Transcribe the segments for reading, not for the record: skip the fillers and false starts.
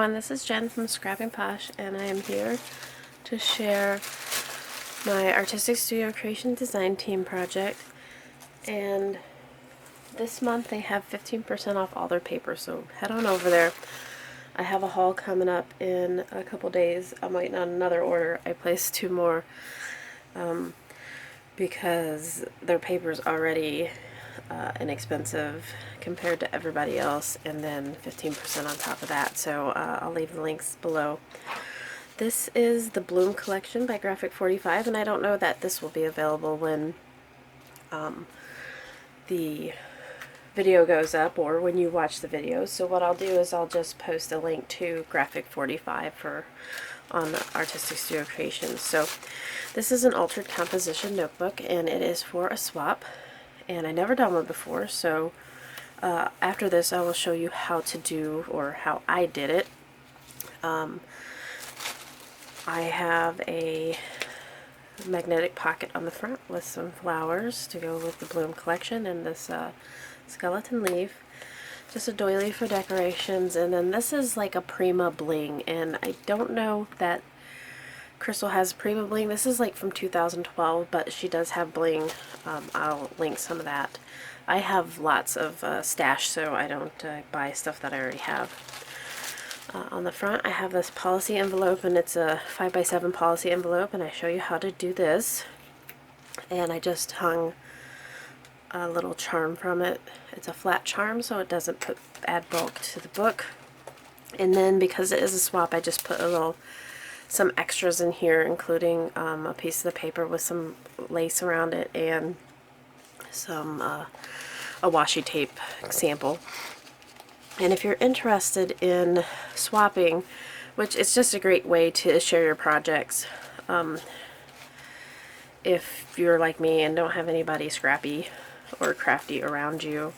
everyone, this is Jen from Scrapping Posh, and I am here to share my Artistic Studio Creation Design Team project. And this month they have 15% off all their paper, so head on over there. I have a haul coming up in a couple days. I'm waiting on another order. I placed 2 more because their paper is already inexpensive compared to everybody else, and then 15% on top of that. So I'll leave the links below. This is the Bloom collection by Graphic 45, and I don't know that this will be available when the video goes up or when you watch the video. So what I'll do is I'll just post a link to Graphic 45 on Artistic Studio Creations. So this is an altered composition notebook, and it is for a swap, and I never done one before, so after this I will show you how to do, or how I did it. I have a magnetic pocket on the front with some flowers to go with the Bloom collection, and this skeleton leaf, just a doily for decorations, and then this is like a Prima bling, and I don't know that Crystal has Prima bling. This is like from 2012, but she does have bling. I'll link some of that. I have lots of stash, so I don't buy stuff that I already have. On the front I have this policy envelope, and it's a 5x7 policy envelope, and I show you how to do this. And I just hung a little charm from it. It's a flat charm, so it doesn't add bulk to the book. And then because it is a swap, I just put some extras in here, including a piece of the paper with some lace around it, and some a washi tape sample. And if you're interested in swapping, which it's just a great way to share your projects, if you're like me and don't have anybody scrappy or crafty around you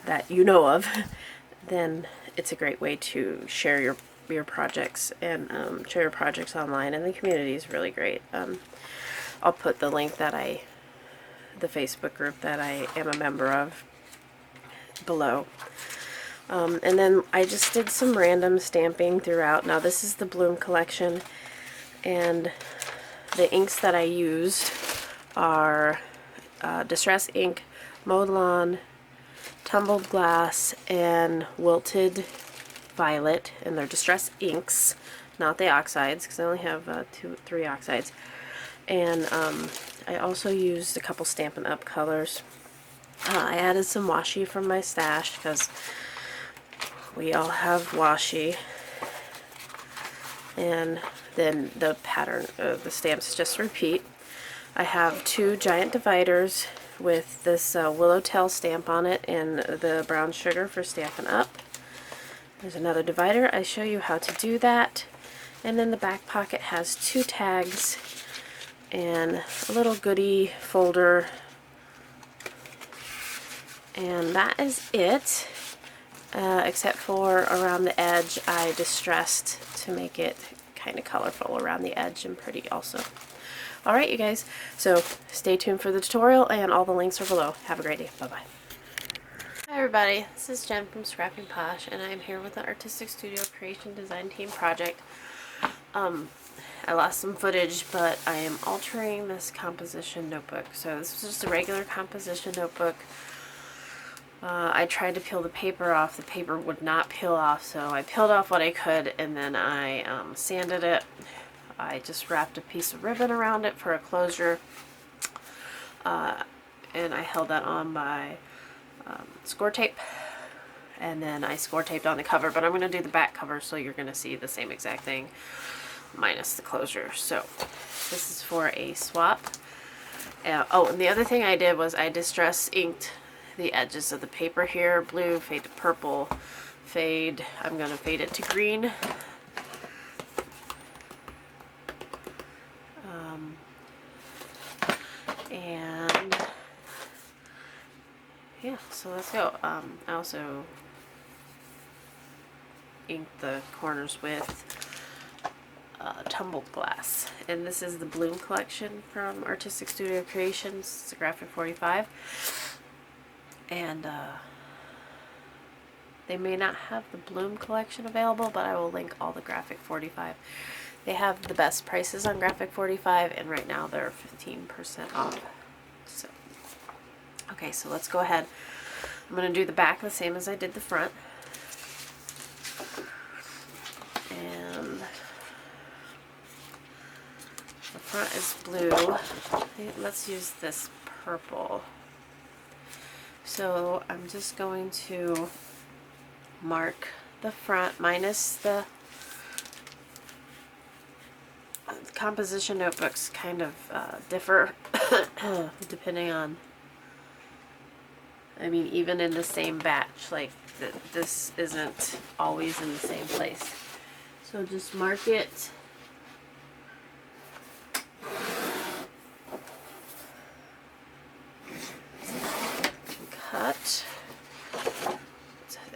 that you know of, then it's a great way to share your projects and share your projects online, and the community is really great. I'll put the link the Facebook group that I am a member of below. And then I just did some random stamping throughout. Now this is the Bloom collection, and the inks that I used are Distress Ink, Modelon, Tumbled Glass, and Wilted Violet, and they're Distress inks, not the oxides, because I only have 3 oxides. And I also used a couple Stampin' Up colors. I added some washi from my stash, because we all have washi. And then the pattern of the stamps just repeat. I have 2 giant dividers with this Willowtail stamp on it and the brown sugar for Stampin' Up. There's another divider. I show you how to do that. And then the back pocket has 2 tags and a little goodie folder. And that is it. Except for around the edge, I distressed to make it kind of colorful around the edge and pretty also. Alright, you guys, so stay tuned for the tutorial, and all the links are below. Have a great day. Bye-bye. Hi everybody, this is Jen from Scrapping Posh, and I'm here with the Artistic Studio Creation Design Team project. I lost some footage, but I am altering this composition notebook. So this is just a regular composition notebook. I tried to peel the paper off. The paper would not peel off, so I peeled off what I could, and then I sanded it. I just wrapped a piece of ribbon around it for a closure, and I held that on by score tape, and then I score taped on the cover, but I'm going to do the back cover, so you're going to see the same exact thing minus the closure. So this is for a swap. Oh, and the other thing I did was I distress inked the edges of the paper here. Blue, fade to purple, fade. I'm going to fade it to green. And yeah, so let's go. I also inked the corners with Tumbled Glass, and this is the Bloom collection from Artistic Studio Creations. It's a Graphic 45, and They may not have the Bloom collection available, but I will link all the Graphic 45. They have the best prices on Graphic 45, and right now they're 15% off. So, okay, so let's go ahead. I'm going to do the back the same as I did the front. And the front is blue. Let's use this purple. So I'm just going to mark the front minus the composition notebooks kind of differ depending on, I mean, even in the same batch, like this isn't always in the same place. So just mark it cut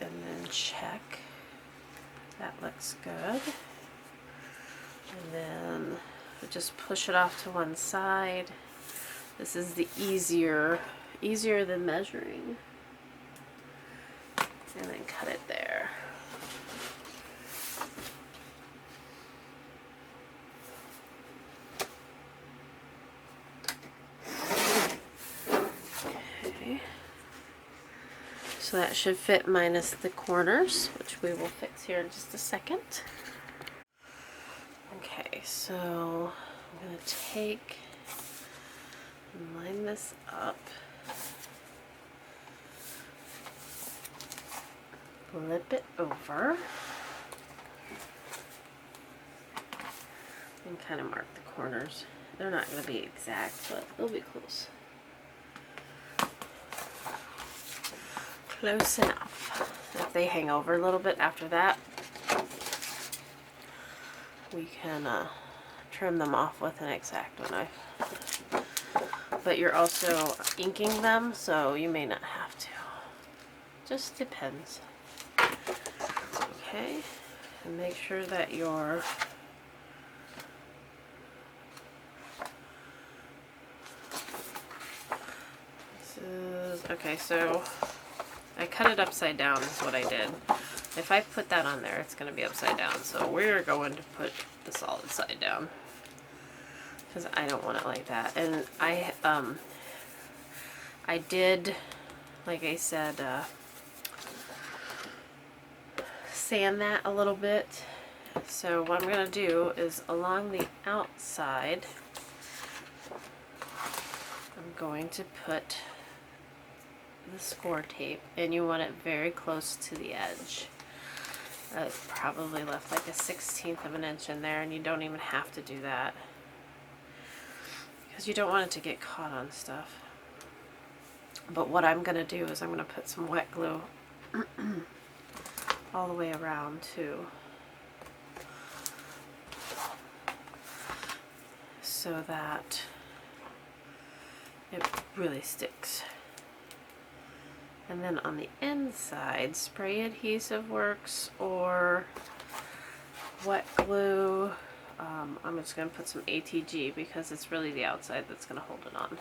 and then check. That looks good. And then just push it off to one side. This is the easier than measuring. And then cut it there. Okay. So that should fit minus the corners, which we will fix here in just a second. Okay, so I'm going to take and line this up, flip it over, and kind of mark the corners. They're not going to be exact, but they'll be close. Close enough. If they hang over a little bit after that, we can trim them off with an X-Acto knife. But you're also inking them, so you may not have to. Just depends. Okay, and make sure that your okay, so I cut it upside down is what I did. If I put that on there, it's going to be upside down. So we're going to put the solid side down because I don't want it like that. And I did, like I said, sand that a little bit. So what I'm going to do is along the outside, I'm going to put the score tape, and you want it very close to the edge. I've probably left like a 1/16 of an inch in there, and you don't even have to do that because you don't want it to get caught on stuff. But what I'm going to do is I'm going to put some wet glue all the way around too, so that it really sticks. And then on the inside, spray adhesive works or wet glue. I'm just going to put some ATG because it's really the outside that's going to hold it on.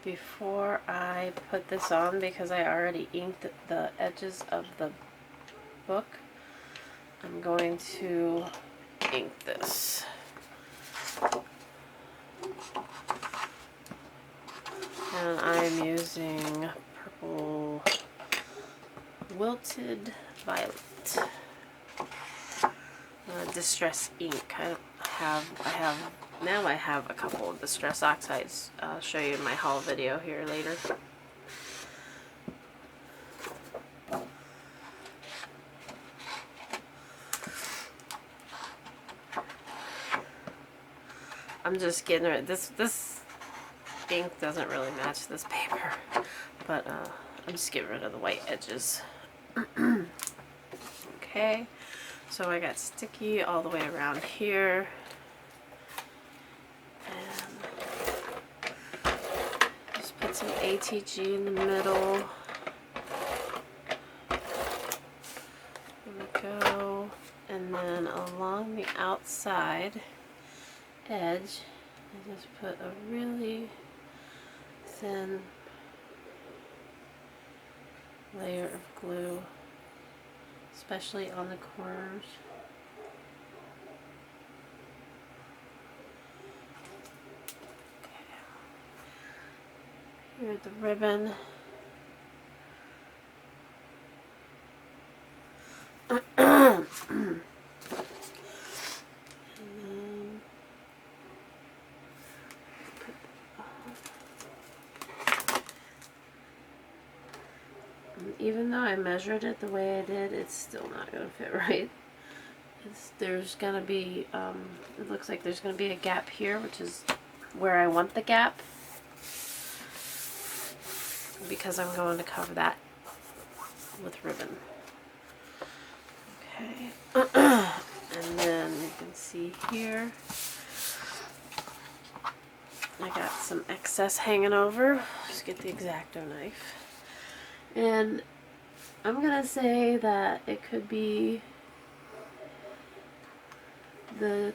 Before I put this on, because I already inked the edges of the book, I'm going to ink this. And I'm using purple wilted violet. Distress ink. I have now I have a couple of the stress oxides. I'll show you in my haul video here later. I'm just getting rid. This ink doesn't really match this paper, but I'm just getting rid of the white edges. Okay, so I got sticky all the way around here. And just put some ATG in the middle. There we go. And then along the outside edge, I just put a really thin layer of glue, especially on the corners. Okay. Here's the ribbon. Even though I measured it the way I did, it's still not going to fit right. There's going to be, it looks like there's going to be a gap here, which is where I want the gap, because I'm going to cover that with ribbon. Okay. And then you can see here, I got some excess hanging over. Just get the X-Acto knife. And I'm going to say that it could be the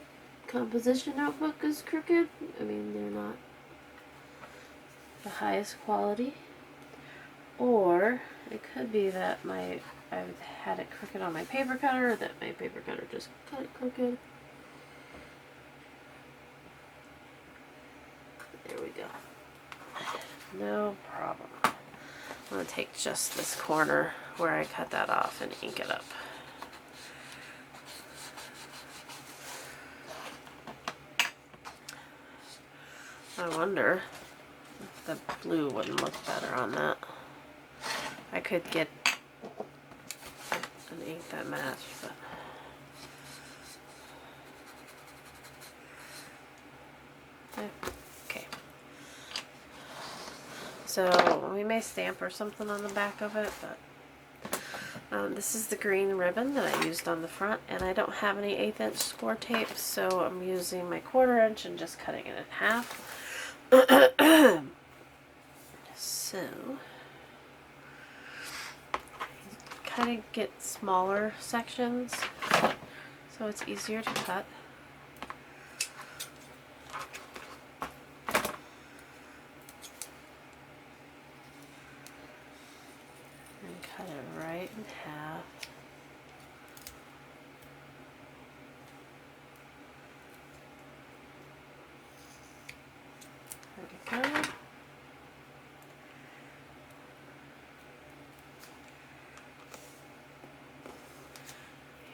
composition notebook is crooked. I mean, they're not the highest quality. Or it could be that I had it crooked on my paper cutter, or that my paper cutter just cut it crooked. There we go. No problem. I'm going to take just this corner where I cut that off and ink it up. I wonder if the blue wouldn't look better on that. I could get an ink that matched, but okay. So we may stamp or something on the back of it, but this is the green ribbon that I used on the front, and I don't have any 1/8 inch score tape, so I'm using my 1/4 inch and just cutting it in half. So kind of get smaller sections, so it's easier to cut. And cut it right in half. There we go.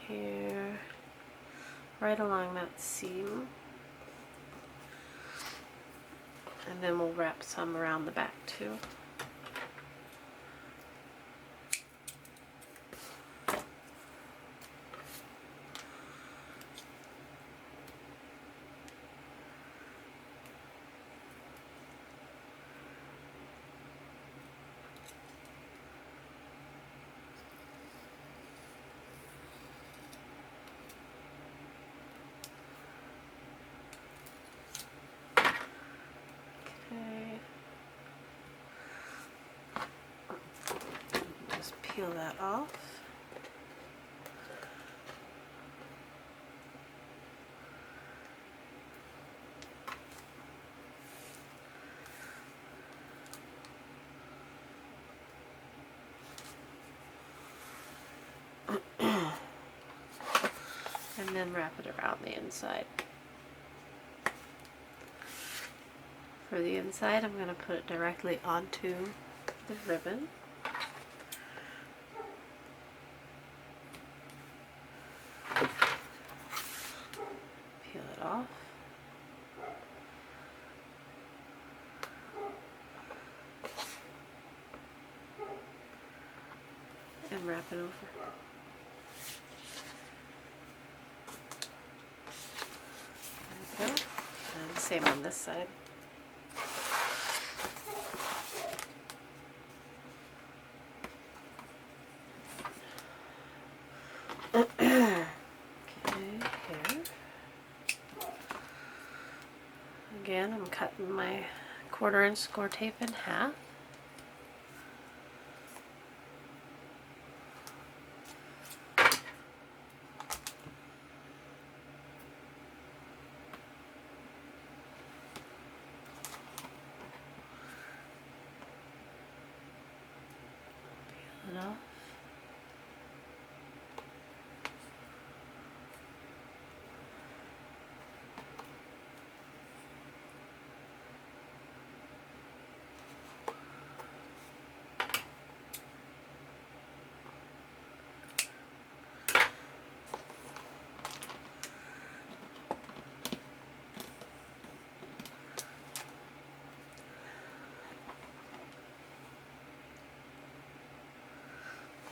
Here, right along that seam, and then we'll wrap some around the back too. Just peel that off. And then wrap it around the inside. For the inside, I'm going to put it directly onto the ribbon. Peel it off. and wrap it over. There we go. And same on this side. Okay, here. Again, I'm cutting my 1/4 inch score tape in half. Peel it off.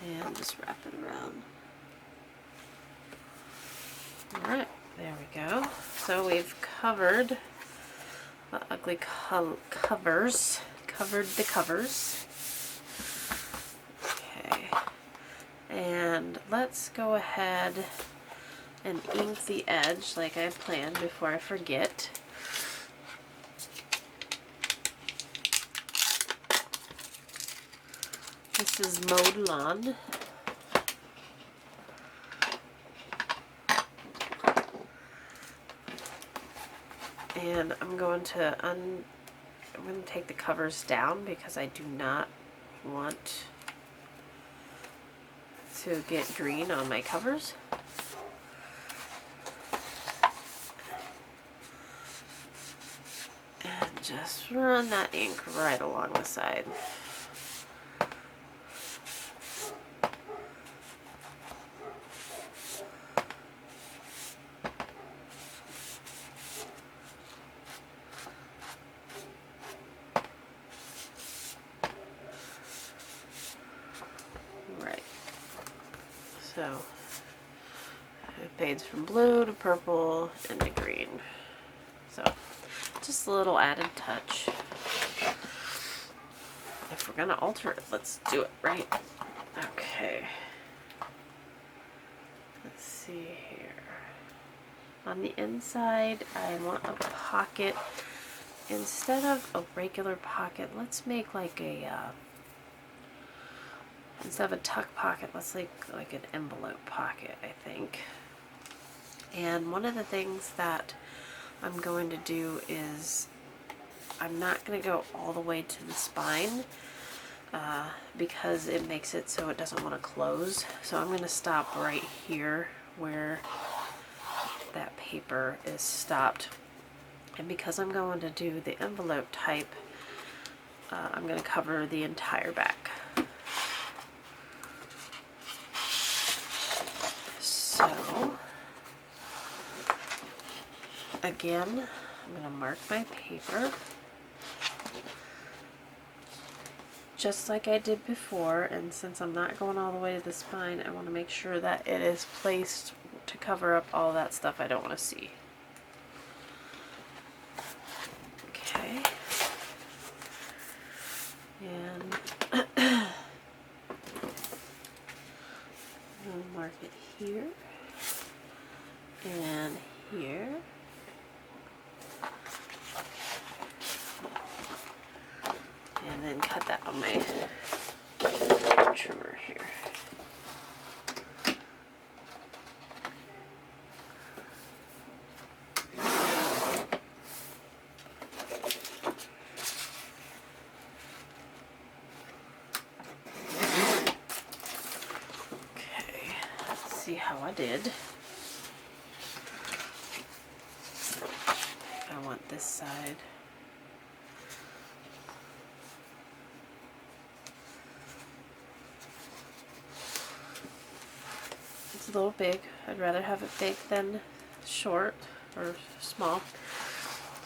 And just wrap it around. Alright, there we go. So we've covered the ugly covers. Covered the covers. Okay. And let's go ahead and ink the edge like I planned before I forget. This is Mowed Lawn. And I'm going to take the covers down because I do not want to get green on my covers. And just run that ink right along the side. So it fades from blue to purple and to green. So just a little added touch. If we're gonna alter it, let's do it right. Okay. Let's see here. On the inside, I want a pocket. Instead of a regular pocket, let's make like a instead of a tuck pocket, let's make like an envelope pocket, I think. And one of the things that I'm going to do is I'm not going to go all the way to the spine because it makes it so it doesn't want to close. So I'm going to stop right here where that paper is stopped. And because I'm going to do the envelope type, I'm going to cover the entire back. So, again, I'm going to mark my paper just like I did before, and since I'm not going all the way to the spine, I want to make sure that it is placed to cover up all that stuff I don't want to see. Okay. And I'll mark it here. And here, and then cut that on my trimmer here. Okay, let's see how I did. I want this side. It's a little big. I'd rather have it big than short or small.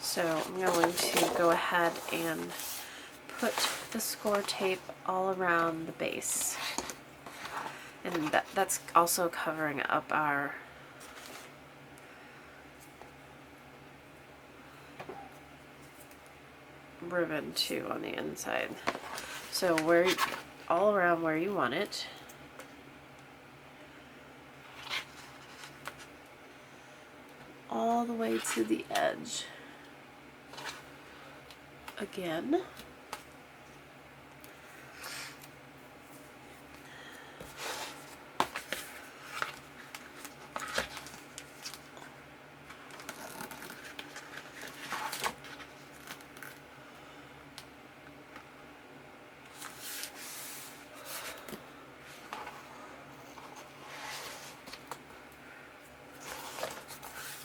So I'm going to go ahead and put the score tape all around the base. And that's also covering up our ribbon too on the inside. So all around where you want it. All the way to the edge. Again.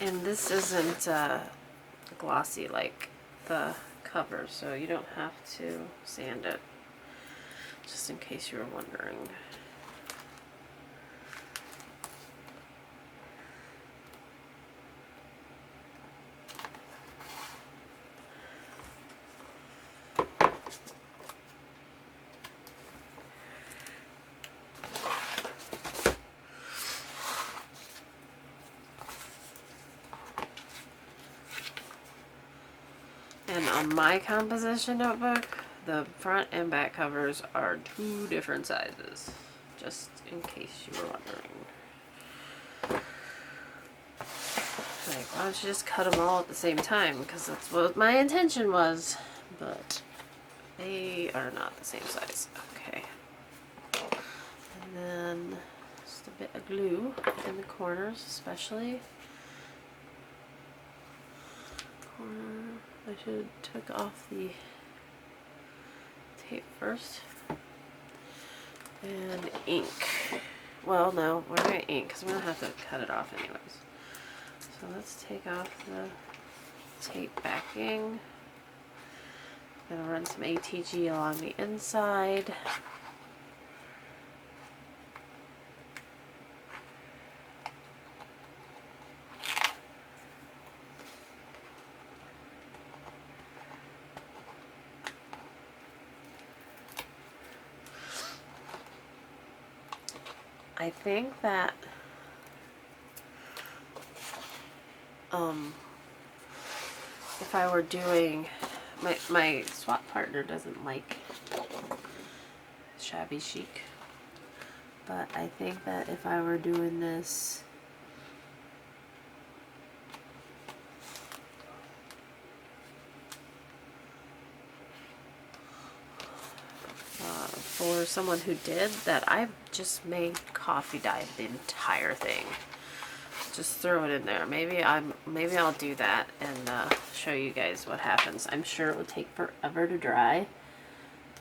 And this isn't glossy like the cover, so you don't have to sand it, just in case you were wondering. And on my composition notebook, the front and back covers are 2 different sizes, just in case you were wondering. Like, why don't you just cut them all at the same time? Because that's what my intention was, but they are not the same size. Okay. And then just a bit of glue in the corners, especially. I should have took off the tape first. And ink. Well, no, we're going to ink because we're going to have to cut it off anyways. So let's take off the tape backing. Gonna run some ATG along the inside. I think that if I were doing my swap partner doesn't like shabby chic, but I think that if I were doing this for someone who did that, I've just made coffee dye the entire thing. Just throw it in there. Maybe I'll do that and show you guys what happens. I'm sure it would take forever to dry,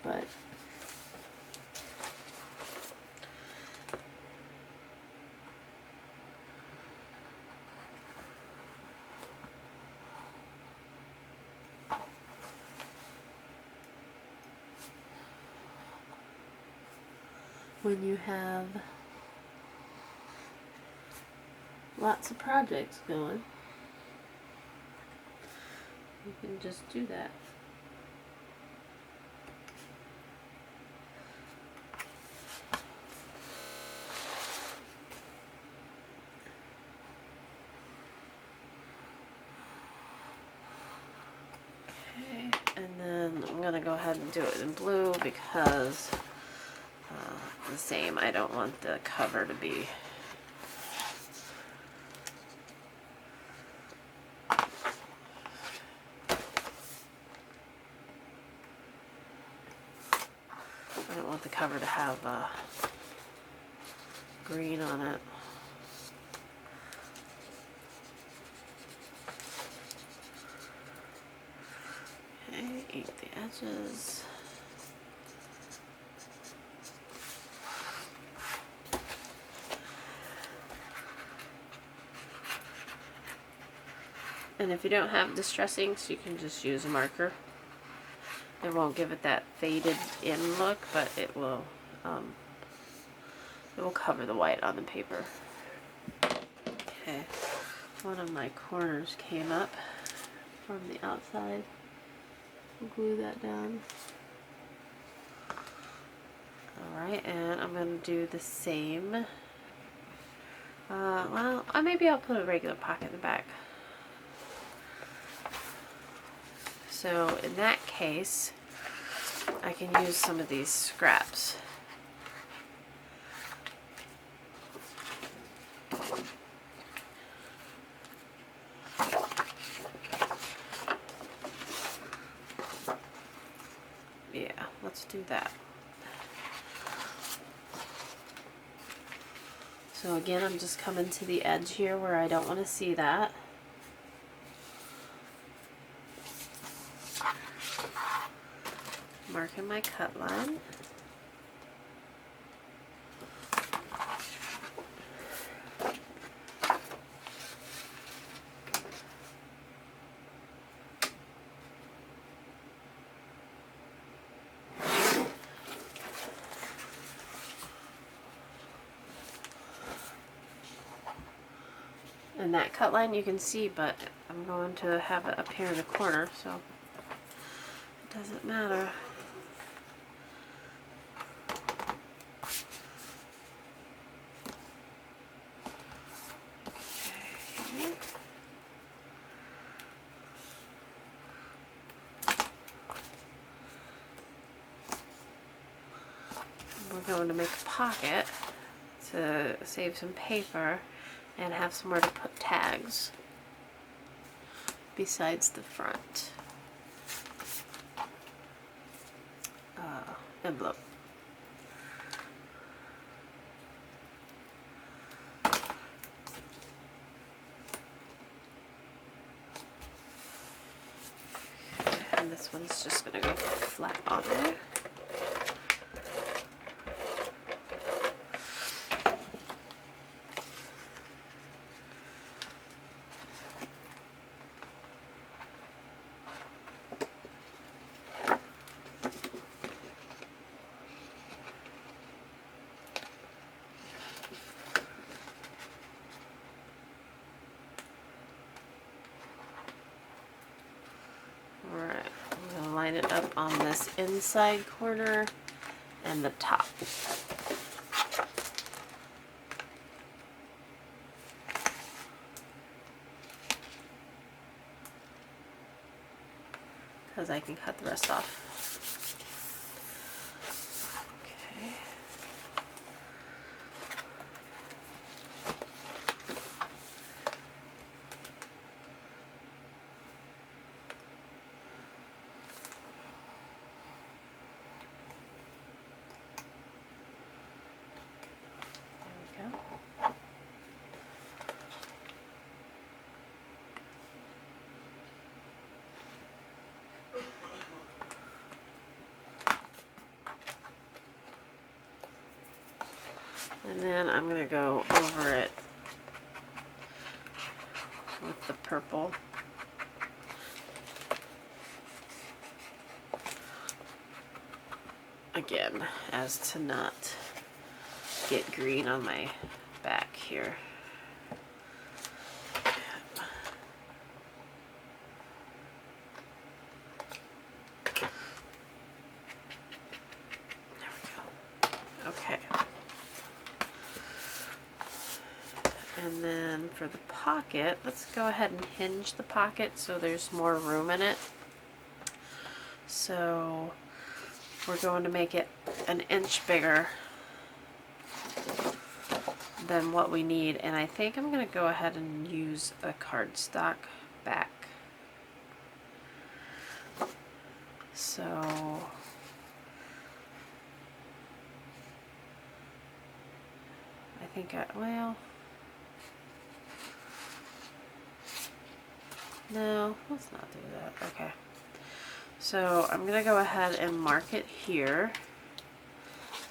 but when you have lots of projects going, you can just do that. Okay, and then I'm gonna go ahead and do it in blue because the same. I don't want the cover to be the cover to have green on it. Okay, ink the edges. And if you don't have distress inks, you can just use a marker. It won't give it that faded in look, but it will cover the white on the paper. Okay, one of my corners came up from the outside. I'll glue that down. Alright. Alright, and I'm going to do the same. Well, maybe I'll put a regular pocket in the back. So in that case, I can use some of these scraps. Yeah, let's do that. So again, I'm just coming to the edge here where I don't want to see that. Marking my cut line. And that cut line you can see, but I'm going to have it up here in the corner, so it doesn't matter. Okay. We're going to make a pocket to save some paper and have somewhere to put tags besides the front envelope. And this one's just going to go flat on there. Alright, I'm going to line it up on this inside corner and the top. Because I can cut the rest off. Okay. There we go. And then I'm going to go over it with the purple. Again, as to not get green on my back here. There we go. Okay. And then for the pocket, let's go ahead and hinge the pocket so there's more room in it. So we're going to make it an inch bigger than what we need, and I think I'm going to go ahead and use a cardstock back. So I think well, no, let's not do that. Okay. So I'm going to go ahead and mark it here,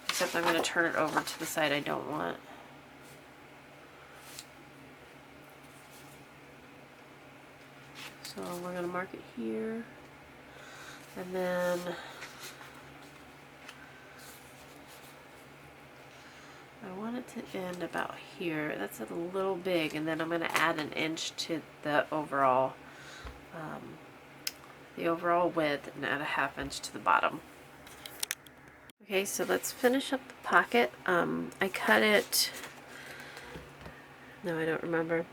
except I'm going to turn it over to the side I don't want. So we're going to mark it here, and then I want it to end about here. That's a little big, and then I'm going to add an inch to the overall width and add a ½ inch to the bottom. Okay, so let's finish up the pocket. I cut it, no, I don't remember.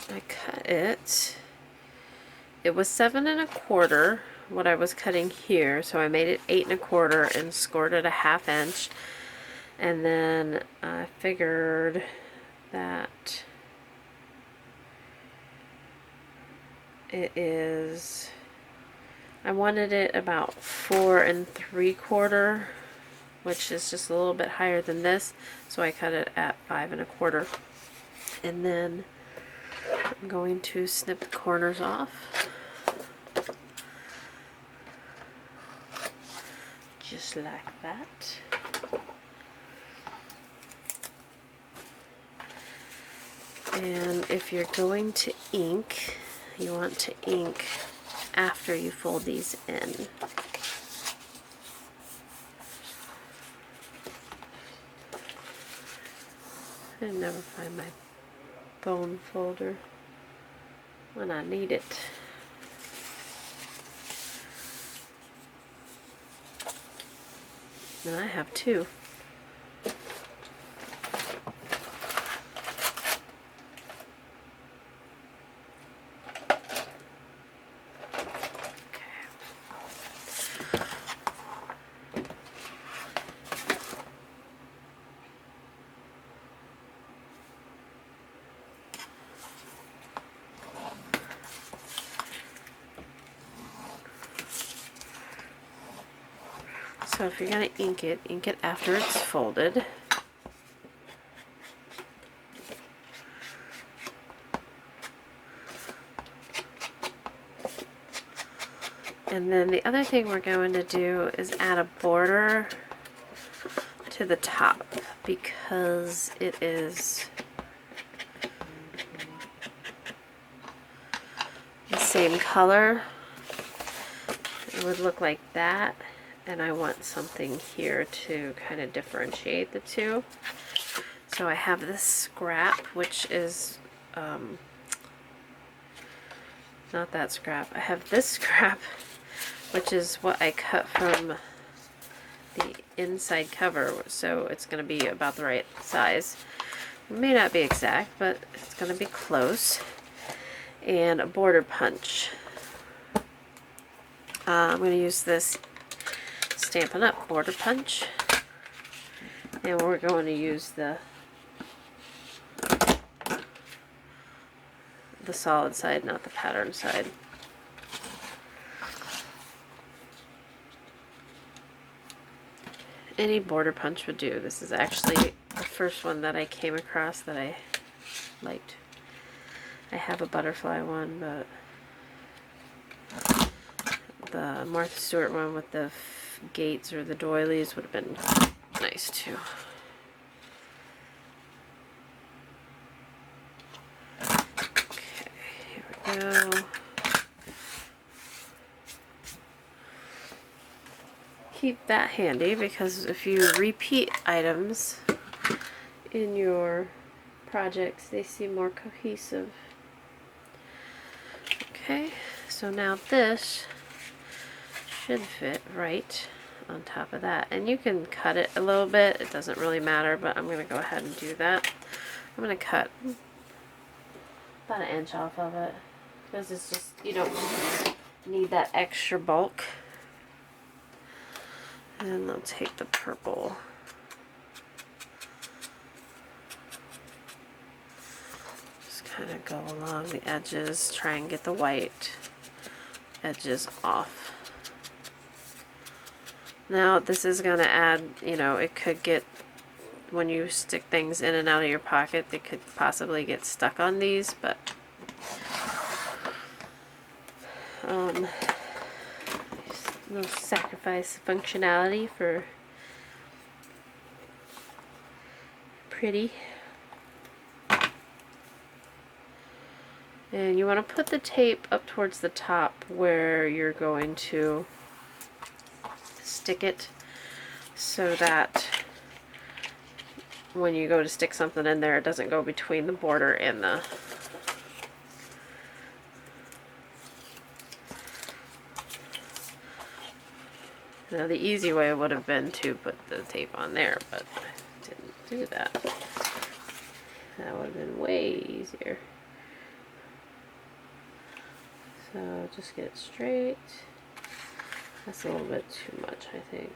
I cut it, it was 7 1/4 what I was cutting here, so I made it 8 1/4 and scored it a 1/2 inch, and then I figured that it is, I wanted it about 4 3/4, which is just a little bit higher than this, so I cut it at 5 1/4. And then I'm going to snip the corners off, just like that. And if you're going to ink, you want to ink after you fold these in. I never find my bone folder when I need it. And I have 2. So if you're going to ink it after it's folded. And then the other thing we're going to do is add a border to the top, because it is the same color. It would look like that. And I want something here to kind of differentiate the two. So I have this scrap, which is, not that scrap. I have this scrap, which is what I cut from the inside cover. So it's going to be about the right size. It may not be exact, but it's going to be close. And a border punch. I'm going to use this Stampin' Up! Border punch, and we're going to use the solid side, not the pattern side. Any border punch would do. This is actually the first one that I came across that I liked. I have a butterfly one, but the Martha Stewart one with the gates or the doilies would have been nice too. Okay, here we go. Keep that handy, because if you repeat items in your projects, they seem more cohesive. Okay, so now this should fit right on top of that, and you can cut it a little bit, it doesn't really matter, but I'm going to go ahead and do that. I'm going to cut about 1 inch off of it, because it's just, you don't need that extra bulk. And I'll take the purple, just kind of go along the edges, try and get the white edges off. Now this is going to add, you know, it could get, when you stick things in and out of your pocket, they could possibly get stuck on these, but no sacrifice functionality for pretty. And you want to put the tape up towards the top where you're going to stick it, so that when you go to stick something in there, it doesn't go between the border and the Now the easy way would have been to put the tape on there, but I didn't do that. That would have been way easier. So just get it straight. That's a little bit too much, I think.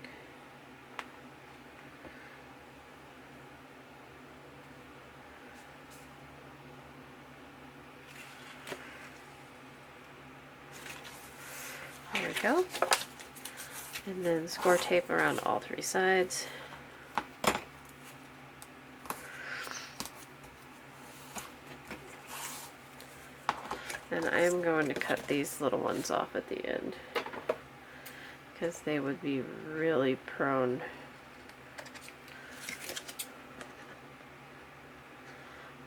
There we go. And then score tape around all 3 sides. And I am going to cut these little ones off at the end because they would be really prone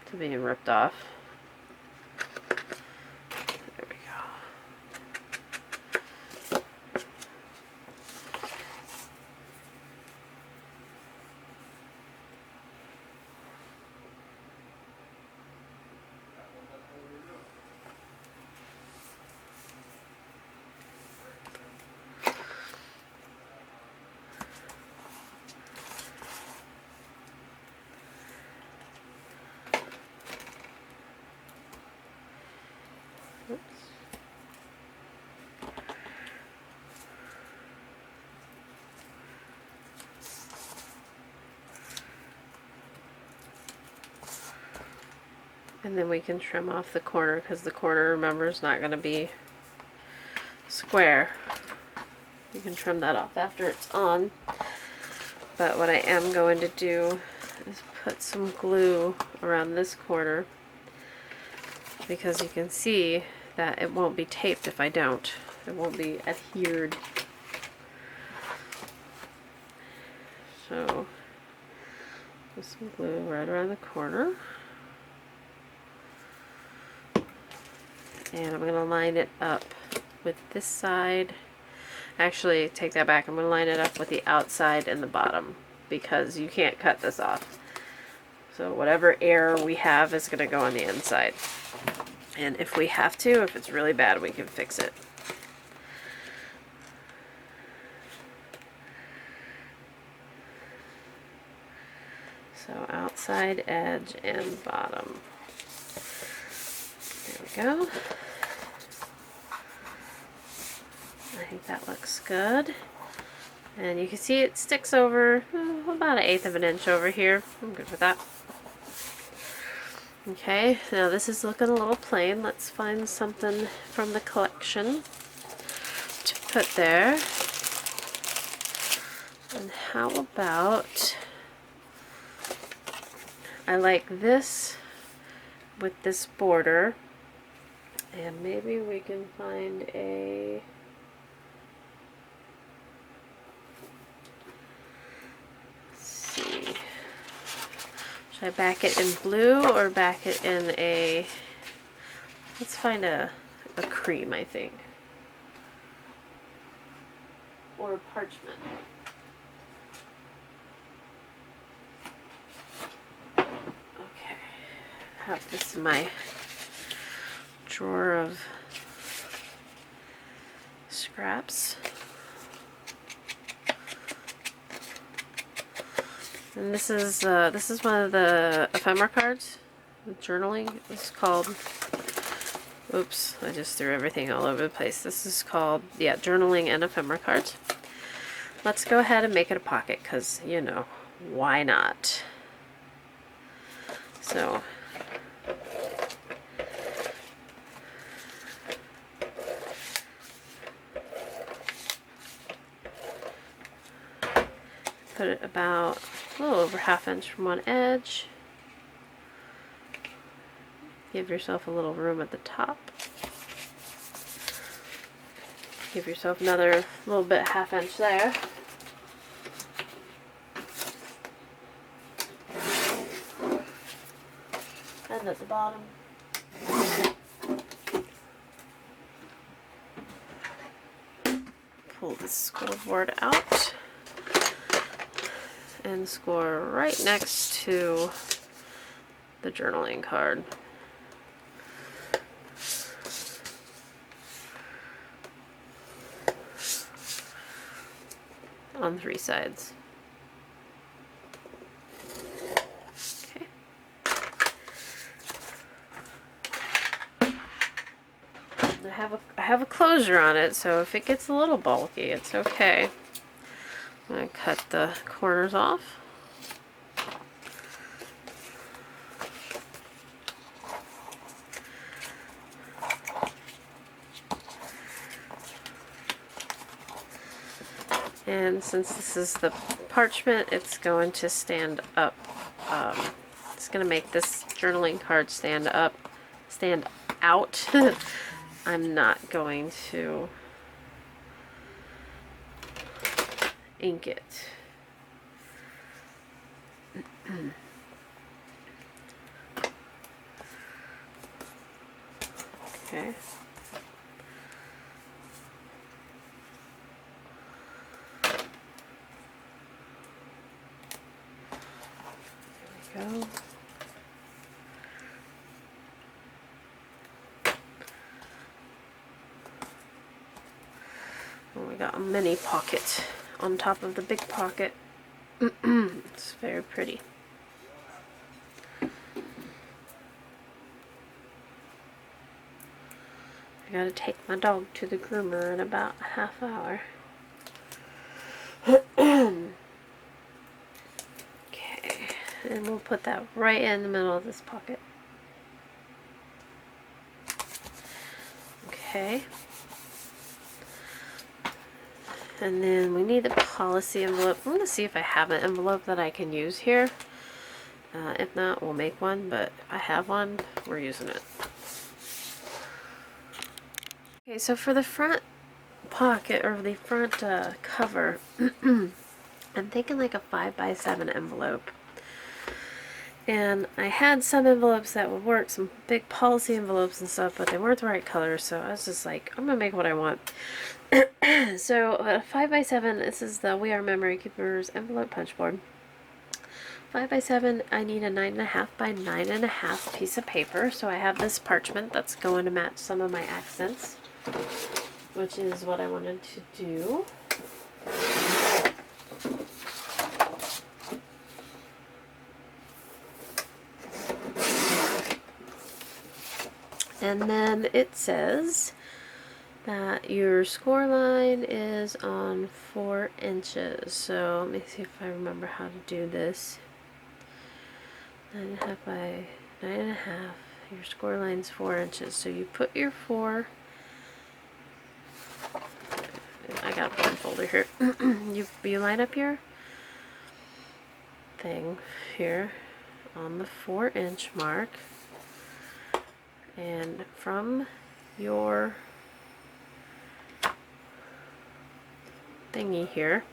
to being ripped off. There we go. Oops. And then we can trim off the corner because the corner, remember, is not going to be square. You can trim that off after it's on. But what I am going to do is put some glue around this corner because you can see that it won't be taped if I don't. It won't be adhered. So, put some glue right around the corner. And I'm going to line it up with this side. Actually, take that back. I'm going to line it up with the outside and the bottom because you can't cut this off. So whatever air we have is going to go on the inside. And if we have to, if it's really bad, we can fix it. So outside edge and bottom. There we go. I think that looks good. And you can see it sticks over about 1/8 of an inch over here. I'm good with that. Okay, now this is looking a little plain. Let's find something from the collection to put there. And how about, I like this with this border, and maybe we can find a, should I back it in blue or back it in a, let's find a cream, I think. Or parchment. Okay. I have this in my drawer of scraps. And this is one of the ephemera cards, the journaling. It's called, oops, I just threw everything all over the place. This is called, yeah, journaling and ephemera cards. Let's go ahead and make it a pocket because, you know, why not? So, put it about a little over 1/2 inch from one edge. Give yourself a little room at the top. Give yourself another little bit 1/2 inch there. And at the bottom. Pull the scoreboard out. And score right next to the journaling card. on 3 sides. Okay. I have a closure on it, so if it gets a little bulky, it's okay. I'm going to cut the corners off. And since this is the parchment, it's going to stand up. It's going to make this journaling card stand out. I'm not going to ink it. Okay. There we go. And we got a mini pocket on top of the big pocket. It's very pretty. I gotta take my dog to the groomer in about a half hour. Okay, and we'll put that right in the middle of this pocket. Okay. And then we need the policy envelope. I'm going to see if I have an envelope that I can use here. If not, we'll make one, but if I have one, we're using it. Okay, so for the front pocket, or the front cover, I'm thinking like a 5x7 envelope. And I had some envelopes that would work, some big policy envelopes and stuff, but they weren't the right color, so I was just like, I'm going to make what I want. So, 5x7, this is the We Are Memory Keepers envelope punch board. 5x7, I need a 9.5 by 9.5 piece of paper, so I have this parchment that's going to match some of my accents, which is what I wanted to do. And then it says that your score line is on 4 inches. So let me see if I remember how to do this. 9.5 by 9.5. Your score line's 4 inches. So you put your 4. I got a pen folder here. you line up your thing here on the 4-inch mark. And from your thingy here,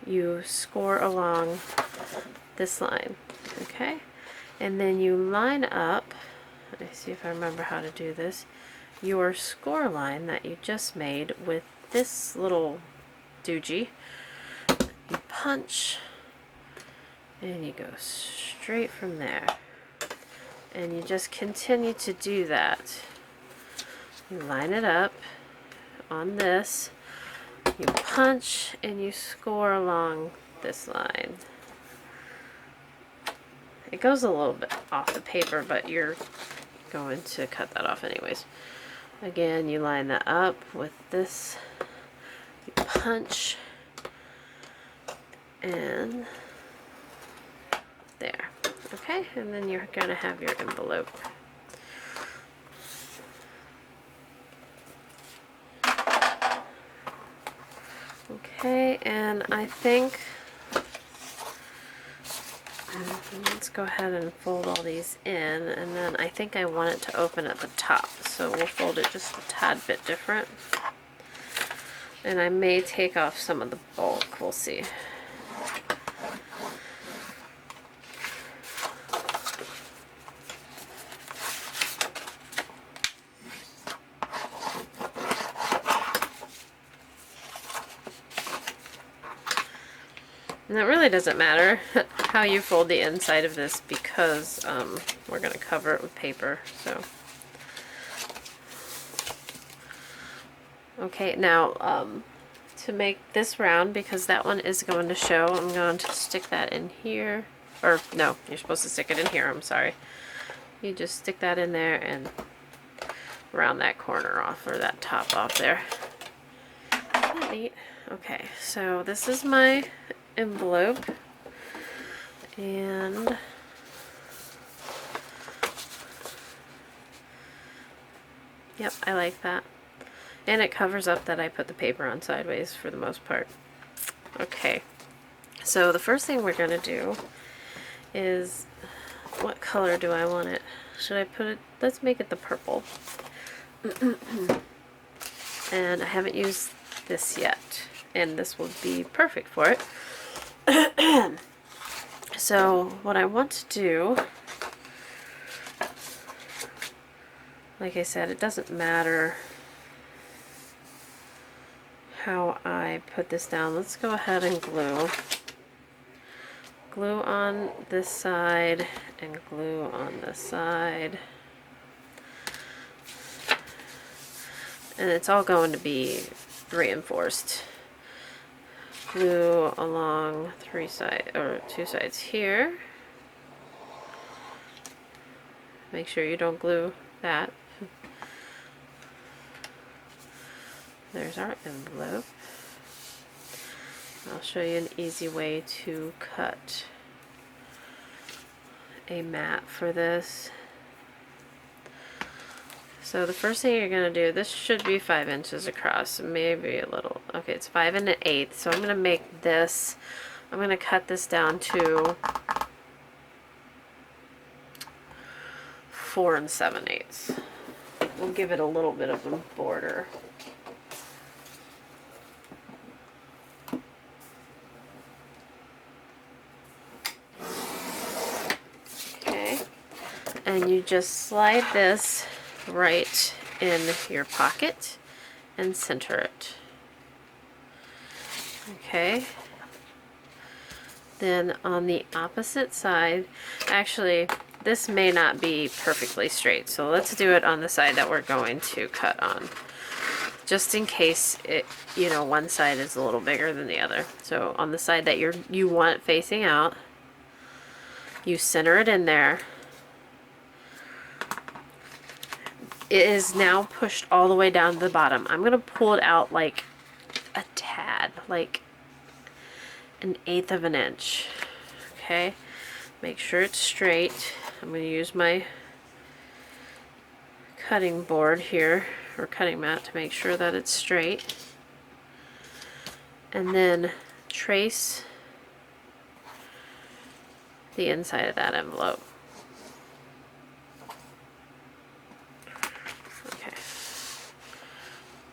you score along this line, okay? And then you line up, let me see if I remember how to do this, your score line that you just made with this little doogie. You punch, and you go straight from there. And you just continue to do that. You line it up on this, you punch, and you score along this line. It goes a little bit off the paper, but you're going to cut that off anyways. Again, you line that up with this, you punch, and there. Okay, and then you're going to have your envelope. Okay, and I think, let's go ahead and fold all these in, and then I think I want it to open at the top, so we'll fold it just a tad bit different. And I may take off some of the bulk, we'll see. And it really doesn't matter how you fold the inside of this because we're going to cover it with paper. So, okay, now to make this round, because that one is going to show, I'm going to stick that in here. Or no, you're supposed to stick it in here, I'm sorry. You just stick that in there and round that corner off, or that top off there. Isn't that neat? Okay, so this is my envelope, and yep, I like that. And it covers up that I put the paper on sideways for the most part. Okay, so the first thing we're gonna do is, what color do I want it? Should I put it, let's make it the purple. And I haven't used this yet, and this will be perfect for it. So what I want to do, like I said, it doesn't matter how I put this down. Let's go ahead and glue. Glue on this side and glue on this side. And it's all going to be reinforced. Glue along two sides here. Make sure you don't glue that. There's our envelope. I'll show you an easy way to cut a mat for this. So the first thing you're going to do, this should be 5 inches across, maybe a little. Okay, it's 5 1/8. So I'm going to make this, I'm going to cut this down to 4 7/8. We'll give it a little bit of a border. Okay, and you just slide this right in your pocket and center it. Okay, then on the opposite side, actually this may not be perfectly straight, so let's do it on the side that we're going to cut on, just in case it, you know, one side is a little bigger than the other. So on the side that you want it facing out, you center it in there. It is now pushed all the way down to the bottom. I'm going to pull it out like a tad, like 1/8 of an inch. Okay, make sure it's straight. I'm going to use my cutting board here, or cutting mat, to make sure that it's straight. And then trace the inside of that envelope.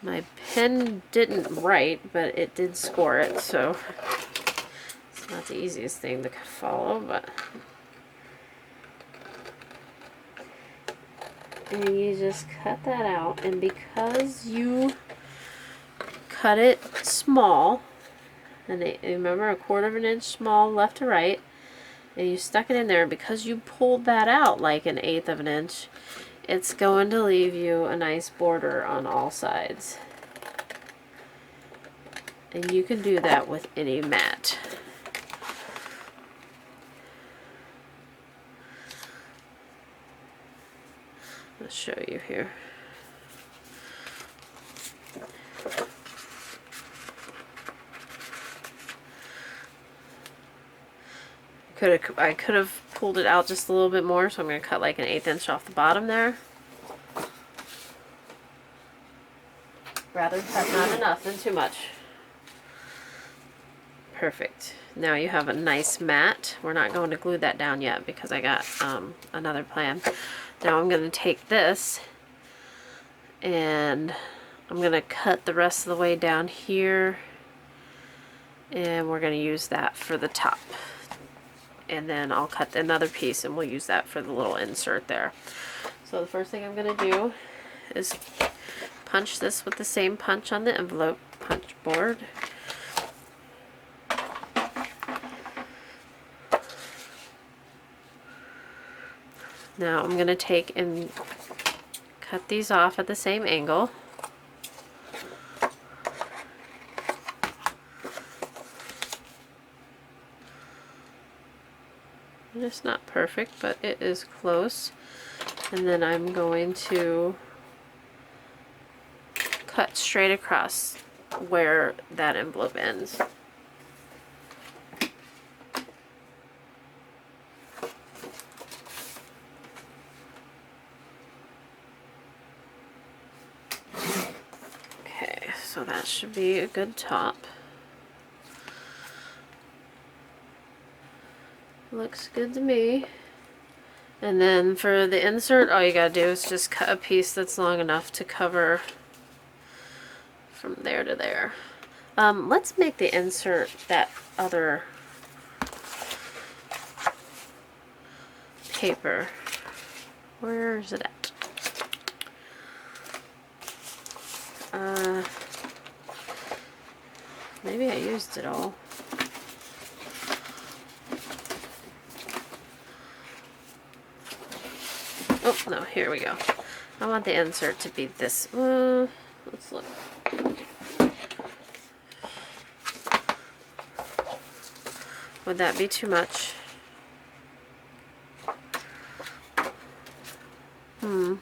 My pen didn't write, but it did score it, so it's not the easiest thing to follow, but. And you just cut that out, and because you cut it small, and remember, 1/4 of an inch small left to right, and you stuck it in there, because you pulled that out like 1/8 of an inch, it's going to leave you a nice border on all sides. And you can do that with any mat. I'll show you here. I could have pulled it out just a little bit more, so I'm going to cut like 1/8 inch off the bottom there. Rather cut not enough than too much. Perfect. Now you have a nice mat. We're not going to glue that down yet because I got another plan. Now I'm going to take this and I'm going to cut the rest of the way down here, and we're going to use that for the top. And then I'll cut another piece and we'll use that for the little insert there. So the first thing I'm going to do is punch this with the same punch on the envelope punch board. Now I'm going to take and cut these off at the same angle. It's not perfect, but it is close. And then I'm going to cut straight across where that envelope ends. Okay, so that should be a good top. Looks good to me. And then for the insert, all you gotta do is just cut a piece that's long enough to cover from there to there. Let's make the insert that other paper. Where is it at? Maybe I used it all. Oh, no, here we go. I want the insert to be this. Let's look. Would that be too much? I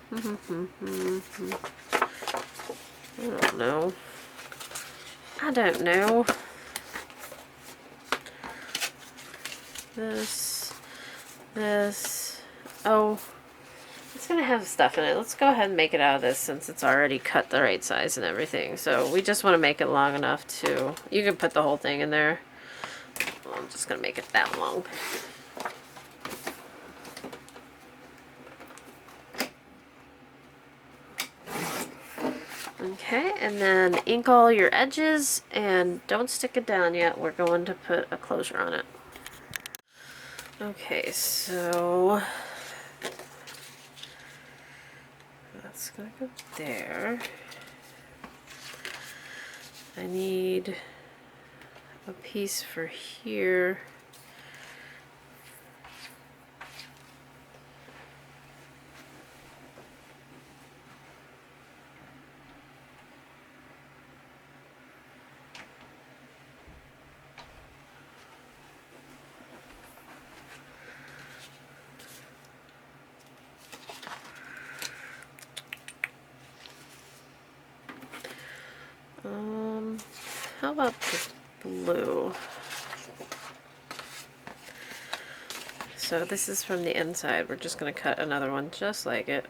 don't know. I don't know. This. Oh, it's gonna have stuff in it. Let's go ahead and make it out of this since it's already cut the right size and everything. So we just want to make it long enough to, you can put the whole thing in there. Well, I'm just gonna make it that long. Okay, and then ink all your edges and don't stick it down yet. We're going to put a closure on it. Okay, so that's gonna go there. I need a piece for here. How about this blue? So this is from the inside. We're just going to cut another one just like it.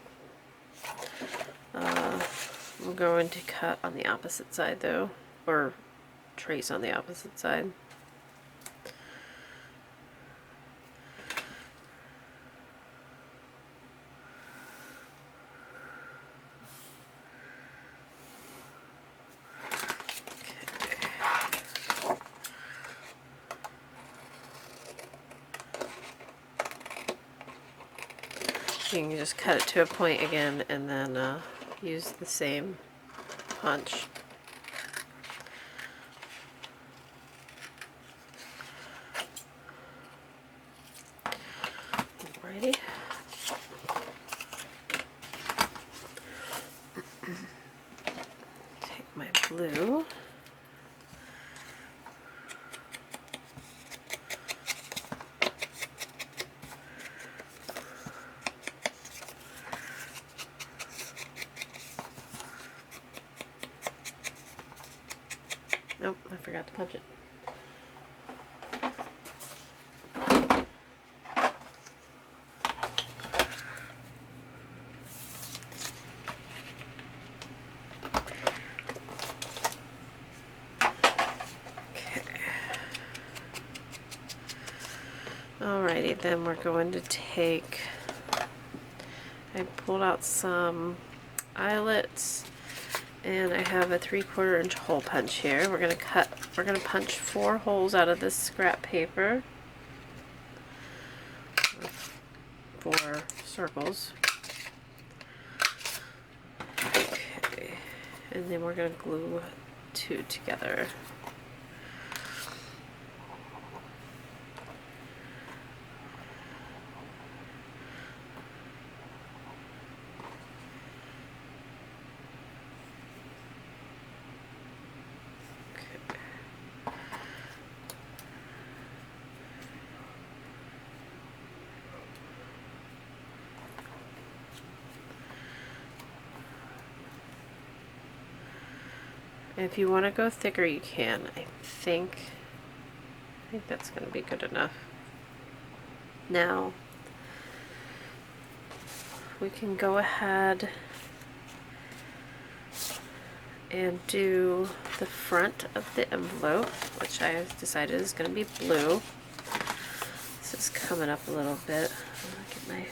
We're going to cut on the opposite side though, or trace on the opposite side. You can just cut it to a point again and then use the same punch. Alrighty. Take my blue. Nope, I forgot to punch it. Alrighty, then we're going to take, I pulled out some eyelets and I have a 3/4 inch hole punch here. We're going to punch 4 holes out of this scrap paper. 4 circles. Okay, and then we're going to glue 2 together. If you want to go thicker, you can. I think that's going to be good enough. Now, we can go ahead and do the front of the envelope, which I decided is going to be blue. This is coming up a little bit. I'll get my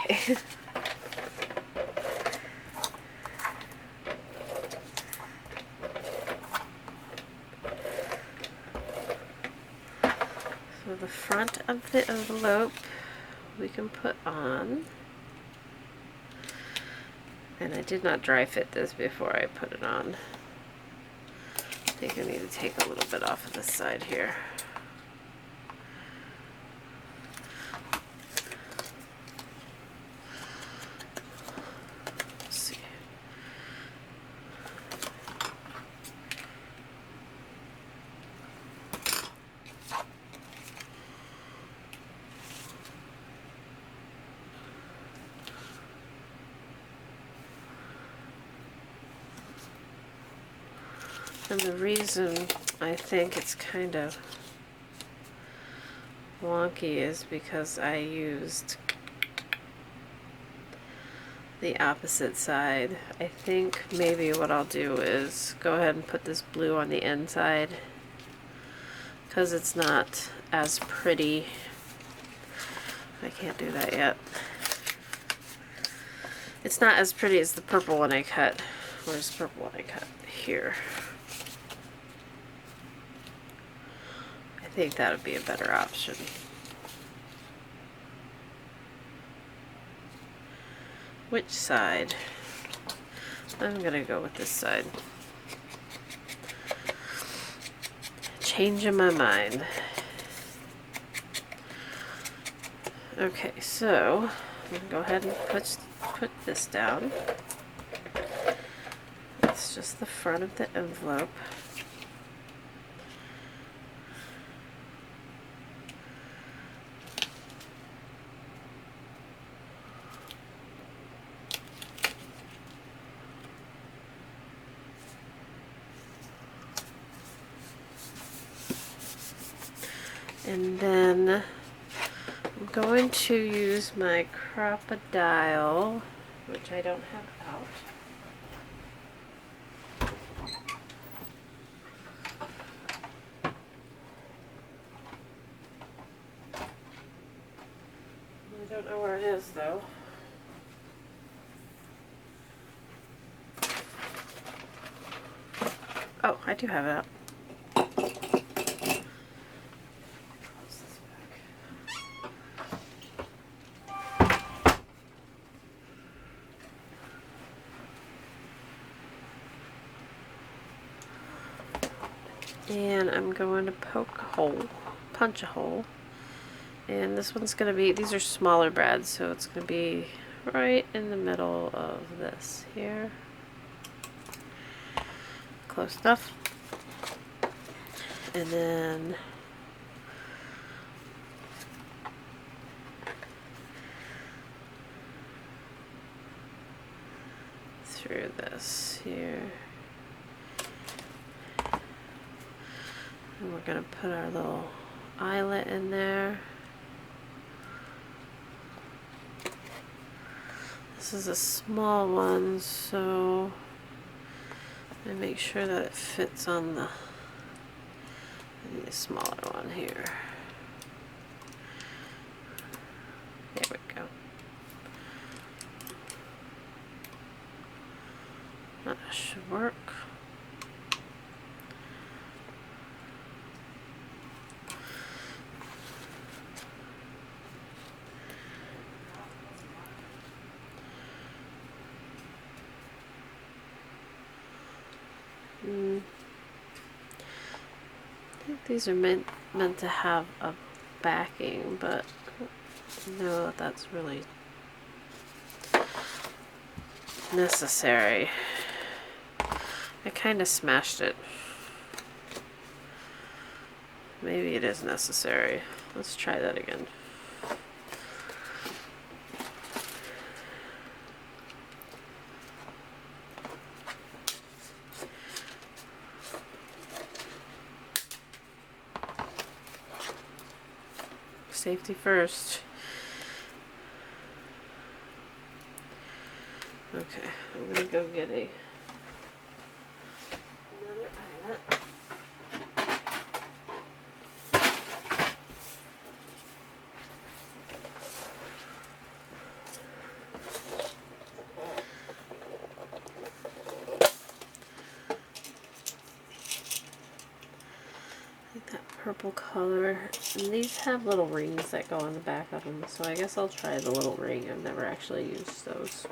okay. So the front of the envelope we can put on, and I did not dry fit this before I put it on. I think I need to take a little bit off of this side here. Let's see. And the reason I think it's kind of wonky is because I used the opposite side. I think maybe what I'll do is go ahead and put this blue on the inside because it's not as pretty. I can't do that yet. It's not as pretty as the purple one I cut. Where's the purple one I cut? Here. I think that would be a better option. Which side? I'm gonna go with this side. Changing my mind. Okay, so I'm gonna go ahead and put this down. It's just the front of the envelope. And then I'm going to use my crocodile, which I don't have out. I don't know where it is though. Oh, I do have it out. And I'm going to poke a hole, punch a hole. And this one's going to be, these are smaller brads, so it's going to be right in the middle of this here. Close enough. And then through this here. And we're going to put our little eyelet in there. This is a small one, so I make sure that it fits on the, I need a smaller one here. There we go. That should work. I think these are meant to have a backing, but I don't know if that's really necessary. I kind of smashed it. Maybe it is necessary. Let's try that again. Safety first. Okay, I'm gonna go get another eyelet. That purple color, and these have little rings that go on the back of them, so I guess I'll try the little ring. I've never actually used those.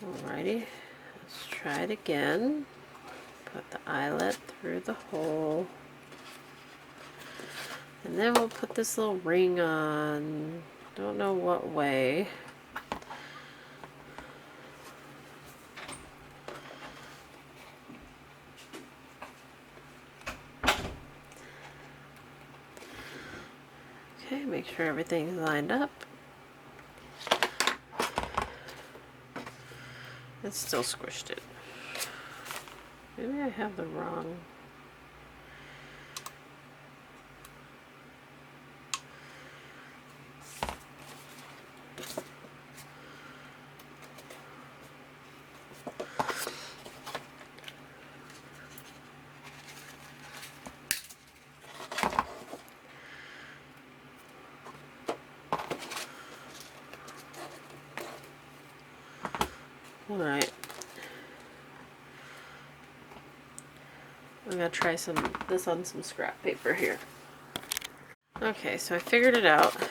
Alrighty, let's try it again. Put the eyelet through the hole. And then we'll put this little ring on. Don't know what way. Okay, make sure everything's lined up. It still squished it. Maybe I have the wrong. Alright. I'm gonna try this on some scrap paper here. Okay, so I figured it out. I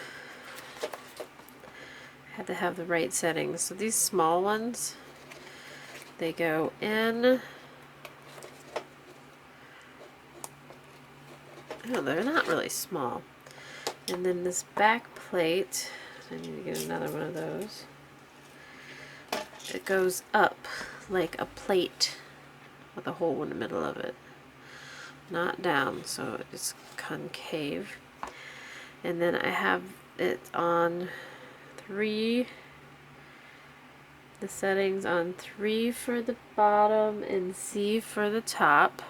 had to have the right settings. So these small ones, they go in. Oh, they're not really small. And then this back plate, I need to get another one of those. It goes up like a plate with a hole in the middle of it. Not down, so it's concave. And then I have it on 3, the settings on 3 for the bottom and C for the top.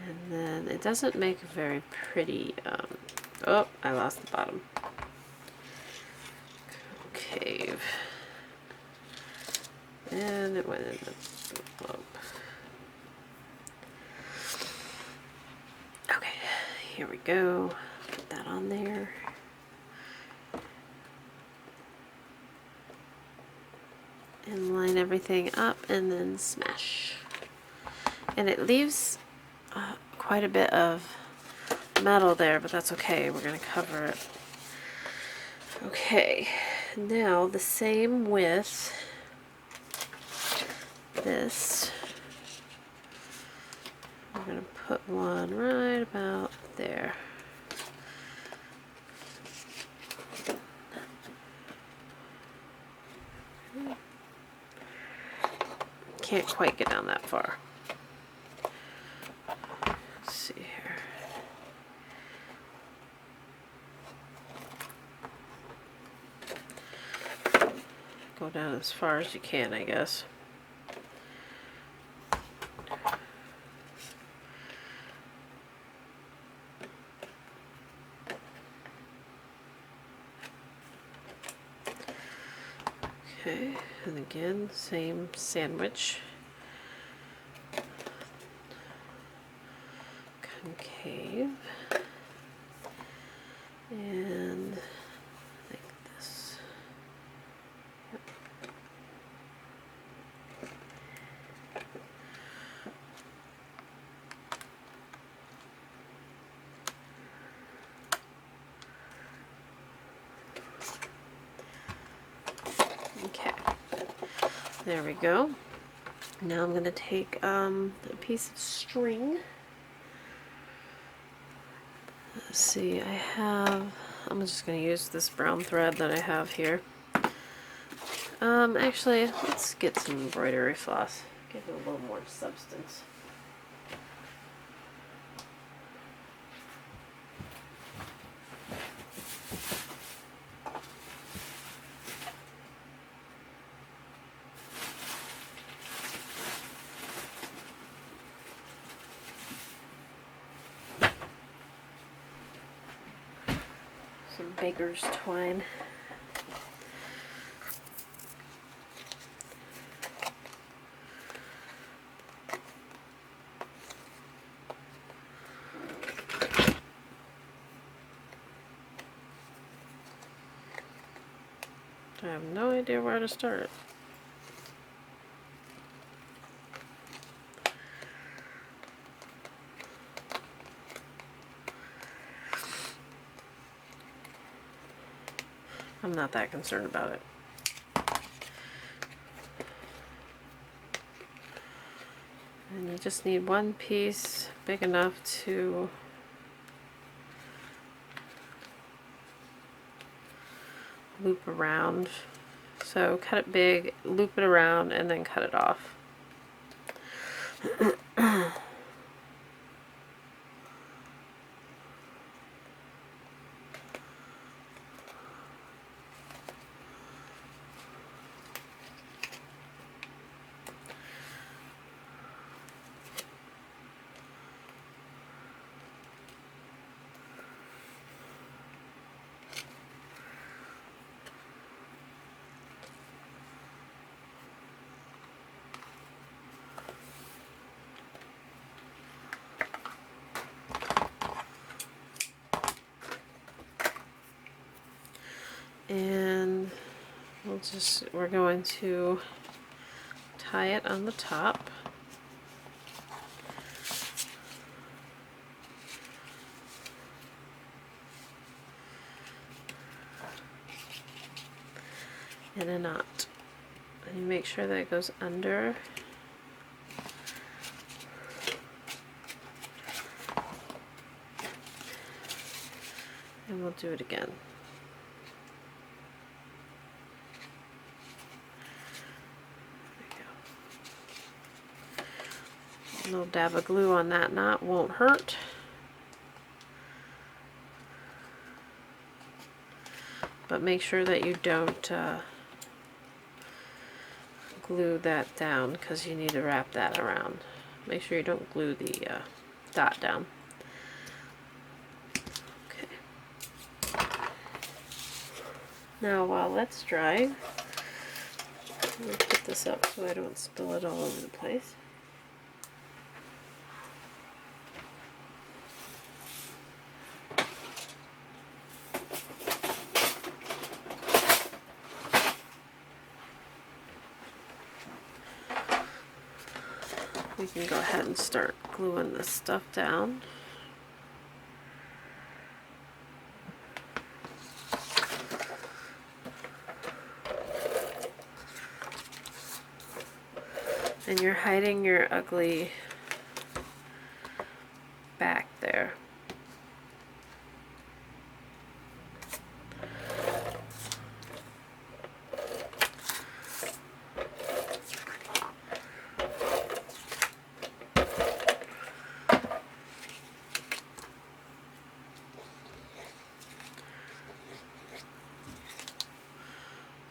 And then it doesn't make a very pretty, oh, I lost the bottom. Concave. And it went in the envelope. Okay, here we go. Put that on there. And line everything up and then smash. And it leaves quite a bit of metal there, but that's okay. We're going to cover it. Okay, now the same with this. I'm going to put one right about there. Can't quite get down that far. Let's see here. Go down as far as you can, I guess. Okay, and again, same sandwich. Concave. And like this. Yep. There we go. Now I'm going to take a piece of string. Let's see, I'm just going to use this brown thread that I have here. Actually, let's get some embroidery floss. Give it a little more substance. Some baker's twine. I have no idea where to start. I'm not that concerned about it. And you just need one piece big enough to loop around. So cut it big, loop it around, and then cut it off. And we're going to tie it on the top. In a knot. And you make sure that it goes under. And we'll do it again. A little dab of glue on that knot won't hurt. But make sure that you don't glue that down, because you need to wrap that around. Make sure you don't glue the dot down. Okay. Now while that's drying, I'm going to put this up so I don't spill it all over the place. We can go ahead and start gluing this stuff down. And you're hiding your ugly back there.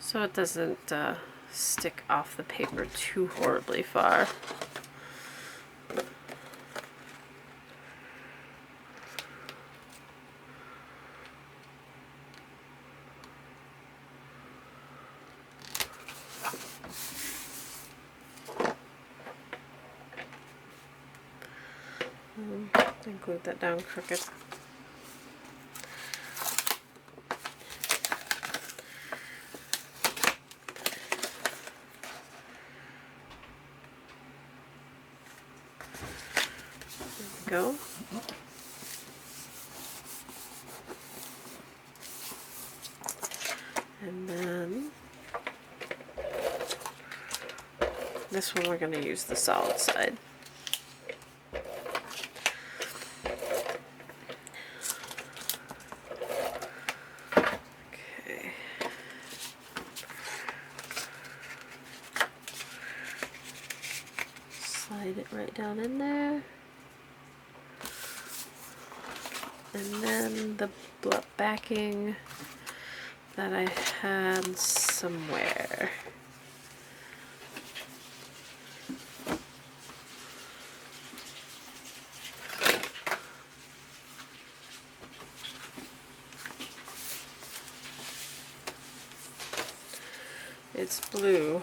So it doesn't stick off the paper too horribly far. And glue that down crooked. Go. And then This one we're going to use the solid side. Okay. Slide it right down in there. And then the backing that I had somewhere. It's blue.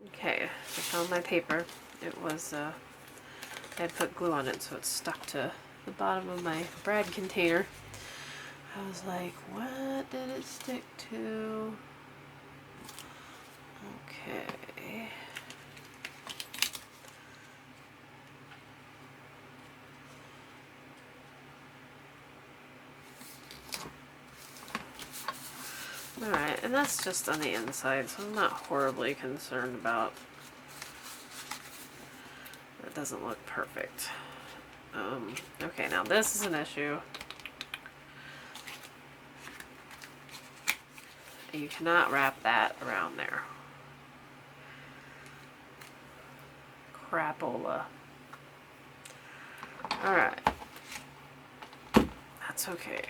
Okay, I found my paper. It was, I had put glue on it so it stuck to the bottom of my brad container. I was like, what did it stick to? Okay. Alright, and that's just on the inside, so I'm not horribly concerned about. It doesn't look perfect. Okay, now this is an issue. You cannot wrap that around there. Crapola. Alright. That's okay.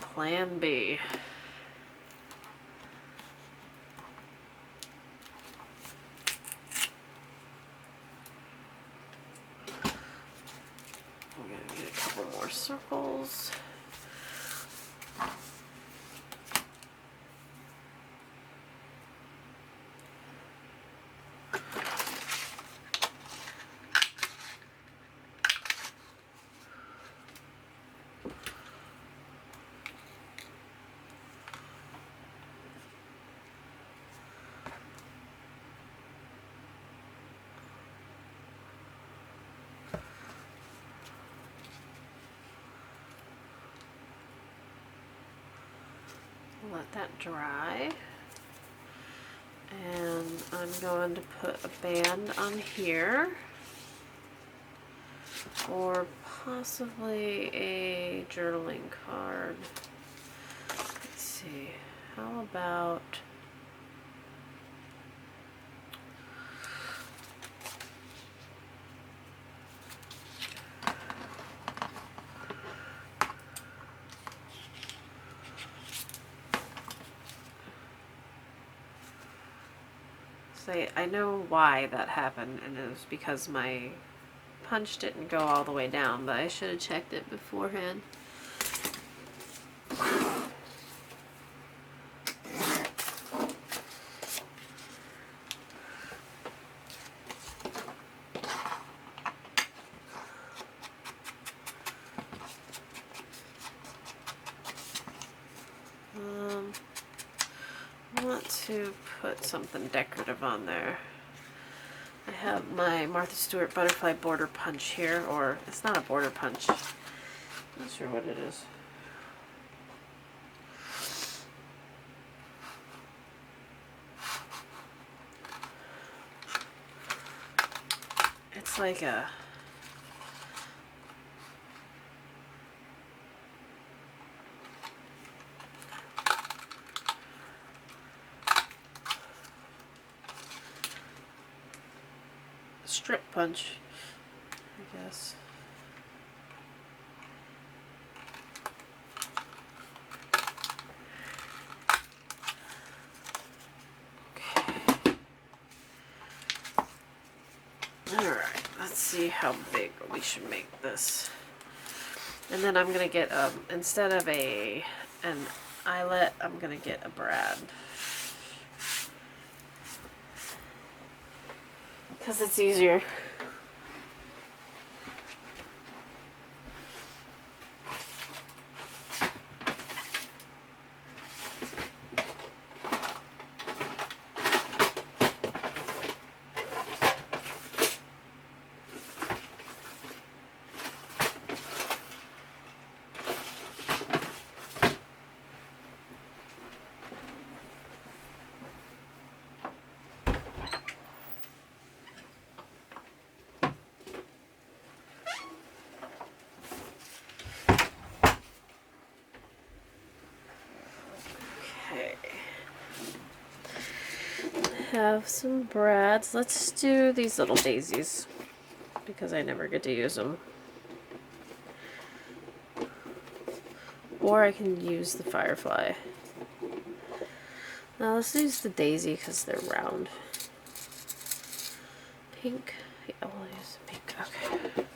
Plan B. I'm gonna get a couple more circles. Let that dry. And I'm going to put a band on here. Or possibly a journaling card. Let's see. How about say, I know why that happened, and it was because my punch didn't go all the way down, but I should have checked it beforehand. I want to put something decorative on there. I have my Martha Stewart butterfly border punch here, or it's not a border punch. I'm not sure what it is. It's like a strip punch, I guess. Okay. Alright, let's see how big we should make this. And then I'm gonna get instead of an eyelet, I'm gonna get a brad. Because it's easier. Okay. Have some brads. Let's do these little daisies because I never get to use them. Or I can use the firefly. Now let's use the daisy because they're round. Pink. Yeah, we'll use the pink. Okay.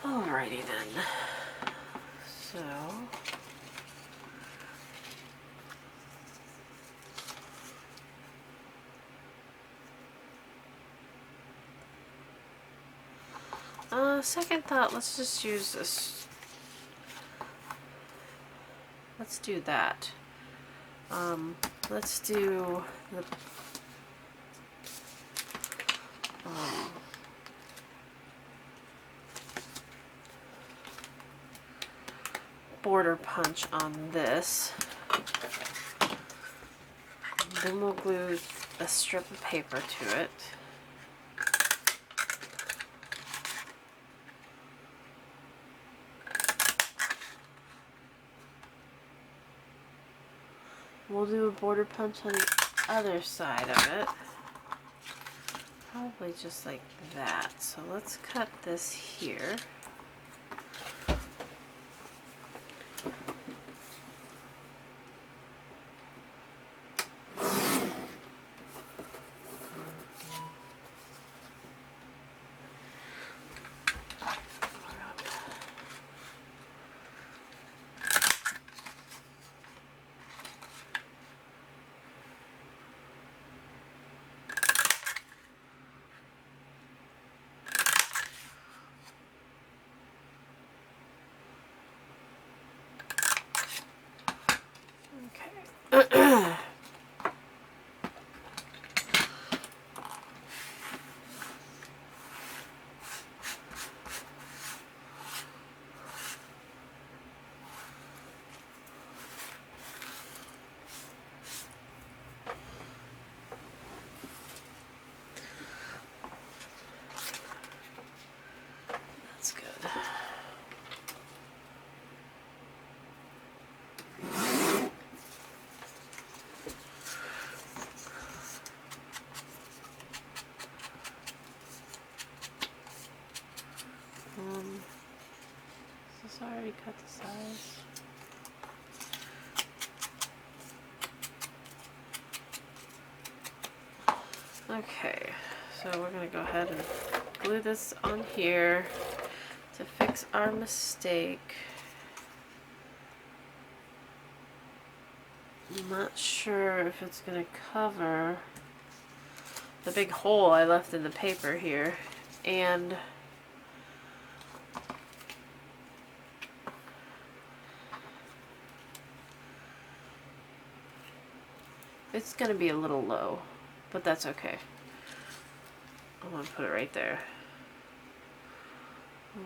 Alrighty then. So second thought, let's just use this. Let's do that. Let's do the border punch on this. Then we'll glue a strip of paper to it. We'll do a border punch on the other side of it. Probably just like that. So let's cut this here. Okay. That's good. Is this already cut the size? Okay, so we're going to go ahead and glue this on here to fix our mistake. I'm not sure if it's going to cover the big hole I left in the paper here, and it's going to be a little low, but that's okay. I'm going to put it right there.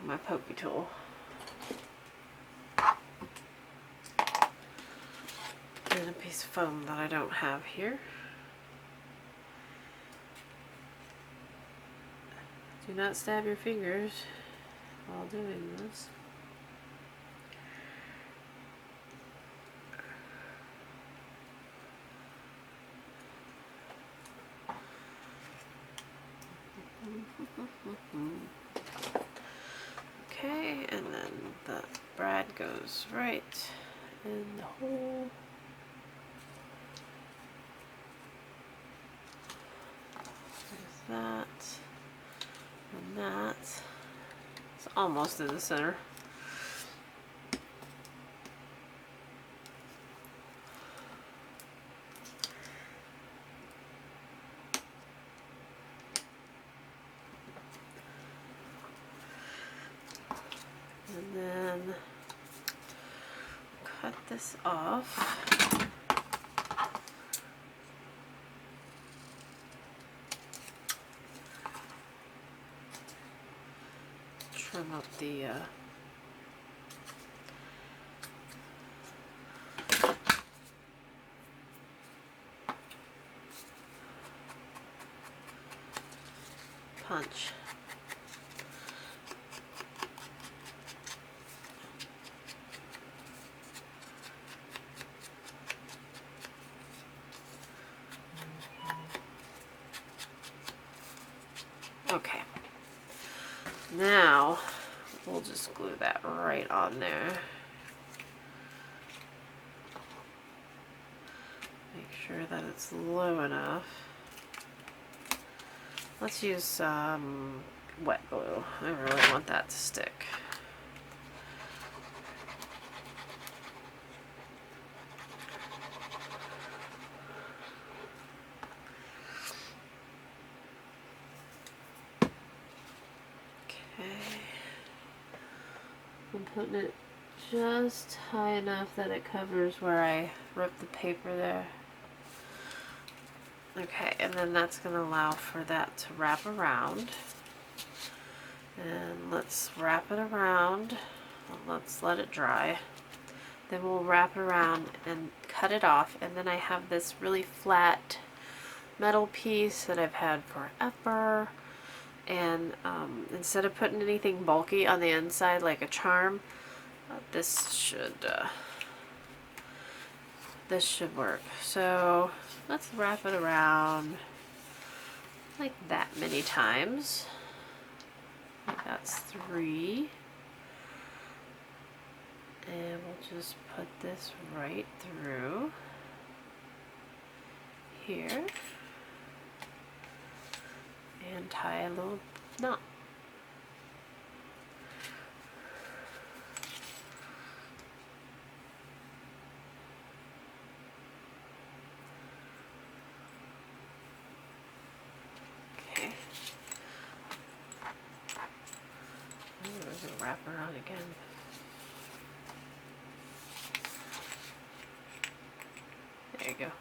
My pokey tool. And a piece of foam that I don't have here. Do not stab your fingers while doing this. Okay, and then the brad goes right in the hole. There's that. And that. It's almost in the center. And then cut this off. Trim up the punch. Now, we'll just glue that right on there. Make sure that it's low enough. Let's use some wet glue. I really want that to stick. I'm putting it just high enough that it covers where I ripped the paper there. Okay, and then that's going to allow for that to wrap around. And let's wrap it around. Let's let it dry. Then we'll wrap it around and cut it off. And then I have this really flat metal piece that I've had forever. And instead of putting anything bulky on the inside like a charm, this should work. So let's wrap it around like that many times. That's 3. And we'll just put this right through here and tie a little knot. Okay. We're going to wrap around again. There you go.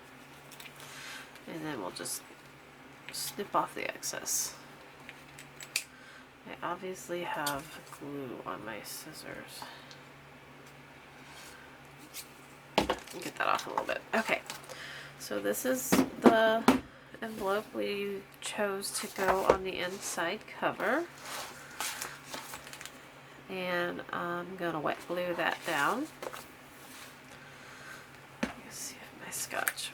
And then we'll just snip off the excess. I obviously have glue on my scissors. Get that off a little bit. Okay, so this is the envelope we chose to go on the inside cover. And I'm going to wet glue that down. Let's see if my scotch.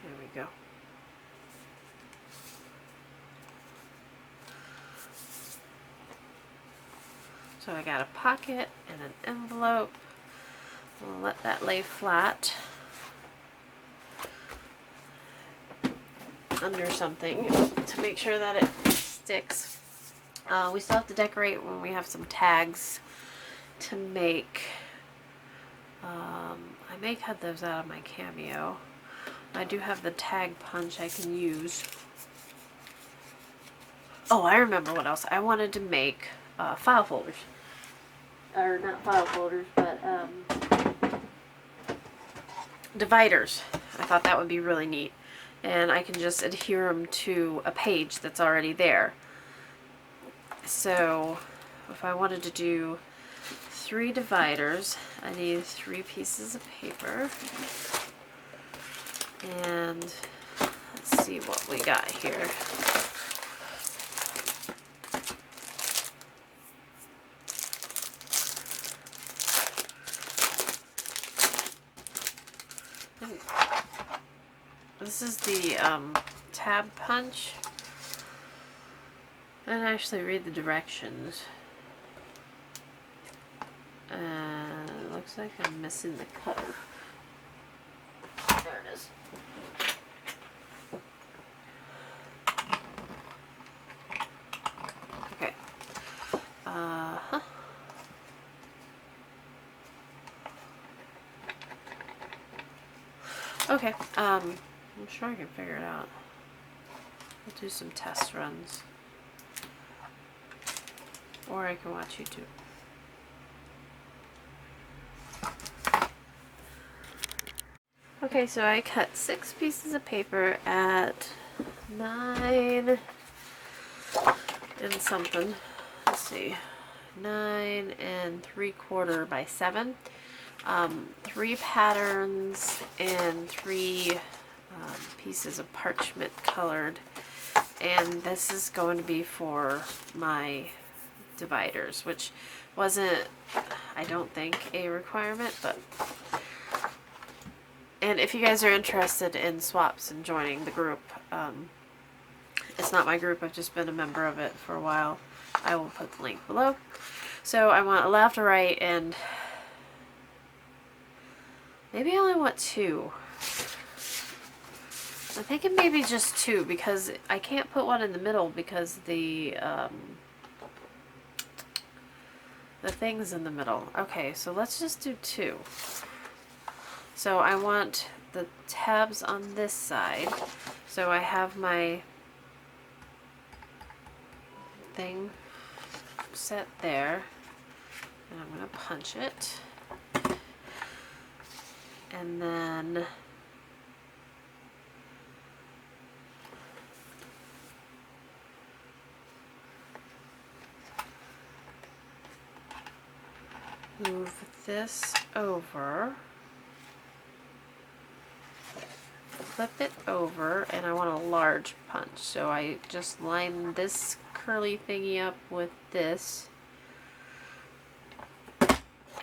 There we go. So I got a pocket and an envelope. We'll let that lay flat under something to make sure that it sticks. We still have to decorate when we have some tags to make. I may cut those out of my Cameo. I do have the tag punch I can use. Oh, I remember what else. I wanted to make file folders. Or not file folders, but dividers. I thought that would be really neat. And I can just adhere them to a page that's already there. So if I wanted to do 3 dividers, I need 3 pieces of paper. And let's see what we got here. This is the tab punch. I didn't actually read the directions. And it looks like I'm missing the cutter. There it is. Okay. Okay. I'm sure I can figure it out. I'll do some test runs. Or I can watch YouTube. Okay, so I cut 6 pieces of paper at 9 and something. Let's see. 9 3/4 by 7. 3 patterns and 3 pieces of parchment colored, and this is going to be for my dividers, which wasn't, I don't think, a requirement, but and if you guys are interested in swaps and joining the group, it's not my group, I've just been a member of it for a while. I will put the link below. So I want a left, a right, and maybe I only want 2. I'm thinking maybe just 2, because I can't put one in the middle because the thing's in the middle. Okay, so let's just do 2. So I want the tabs on this side. So I have my thing set there, and I'm going to punch it. And then move this over, flip it over, and I want a large punch. So I just line this curly thingy up with this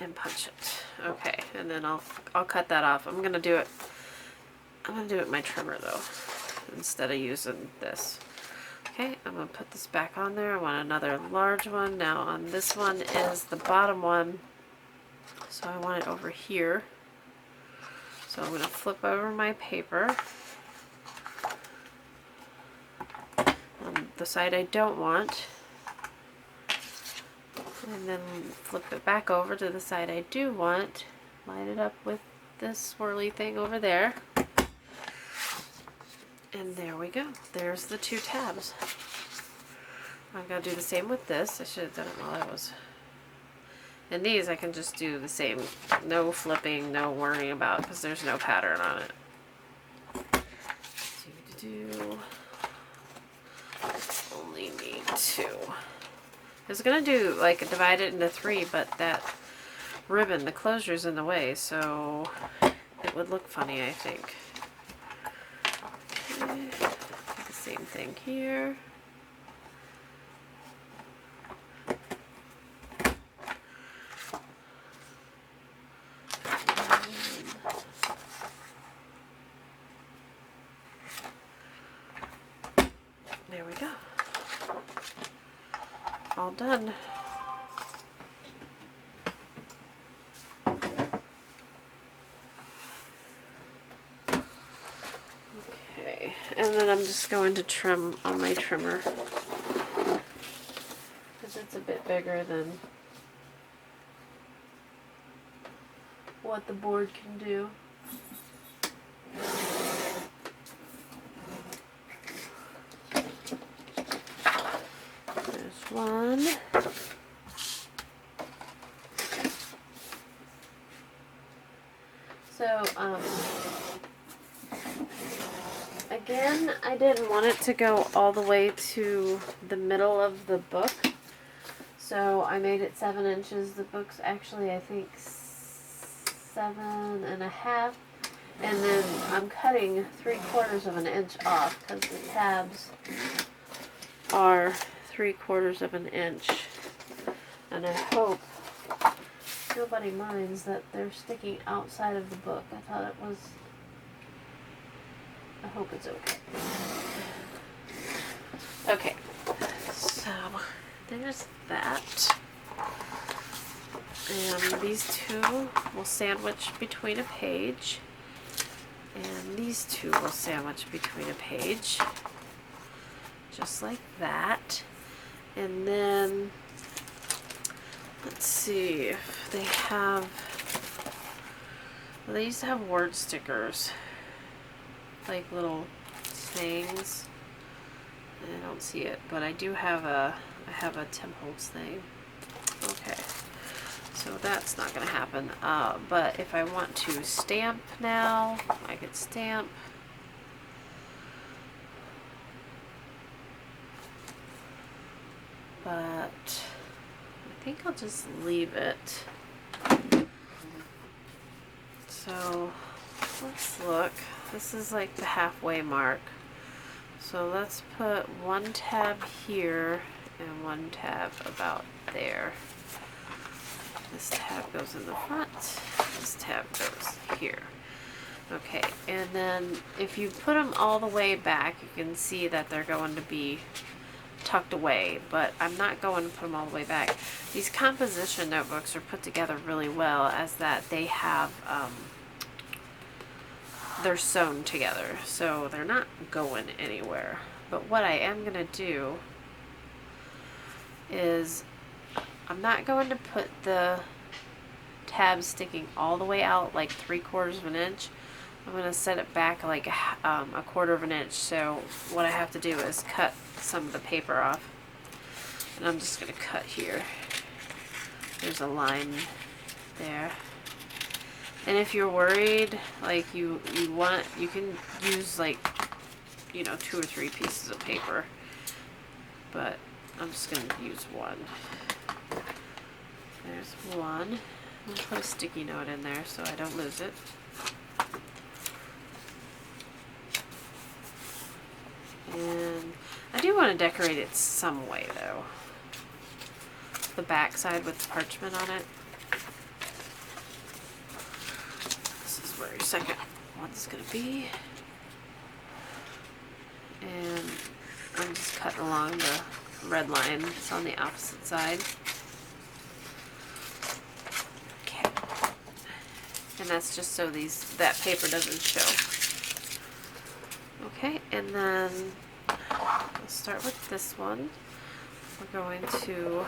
and punch it. Okay, and then I'll cut that off. I'm gonna do it with my trimmer though, instead of using this. Okay, I'm gonna put this back on there. I want another large one. Now on this one is the bottom one, so I want it over here. So I'm gonna flip over my paper. On the side I don't want, and then flip it back over to the side I do want, line it up with this swirly thing over there, and there we go. There's the 2 tabs. I'm going to do the same with this. I should have done it while I was... And these I can just do the same, no flipping, no worrying about, because there's no pattern on it. Only need 2. I was gonna do like divide it into 3, but that ribbon, the closure's in the way, so it would look funny, I think. Okay. Do the same thing here. There we go. All done. Okay, and then I'm just going to trim on my trimmer, because it's a bit bigger than what the board can do. There's one. So, again, I didn't want it to go all the way to the middle of the book, so I made it 7 inches. The book's actually, I think, 7.5, and then I'm cutting 3/4 of an inch off, because the tabs are 3/4 of an inch, and I hope nobody minds that they're sticking outside of the book. I thought it was, I hope it's okay. Okay, so there's that. And these 2 will sandwich between a page. And these 2 will sandwich between a page. Just like that. And then, let's see if they have, well, they used to have word stickers, like little sayings. And I don't see it, but I do have I have a Tim Holtz thing. Okay, so that's not gonna happen. But if I want to stamp now, I could stamp. But I think I'll just leave it So let's look. This is like the halfway mark. So let's put one tab here and one tab about there. This tab goes in the front, this tab goes here. Okay, and then if you put them all the way back, you can see that they're going to be tucked away, but I'm not going to put them all the way back. These composition notebooks are put together really well as that they have, they're sewn together, so they're not going anywhere. But what I am going to do is I'm not going to put the tabs sticking all the way out like 3/4 of an inch. I'm going to set it back like a 1/4 of an inch. So what I have to do is cut some of the paper off. And I'm just going to cut here. There's a line there. And if you're worried, like you can use like, you know, 2 or 3 pieces of paper. But I'm just going to use one. There's one. I'm going to put a sticky note in there so I don't lose it. And I do want to decorate it some way though. The back side with parchment on it. This is where your second one's going to be. And I'm just cutting along the red line. It's on the opposite side. Okay. And that's just so that paper doesn't show. Okay, and then we'll start with this one. We're going to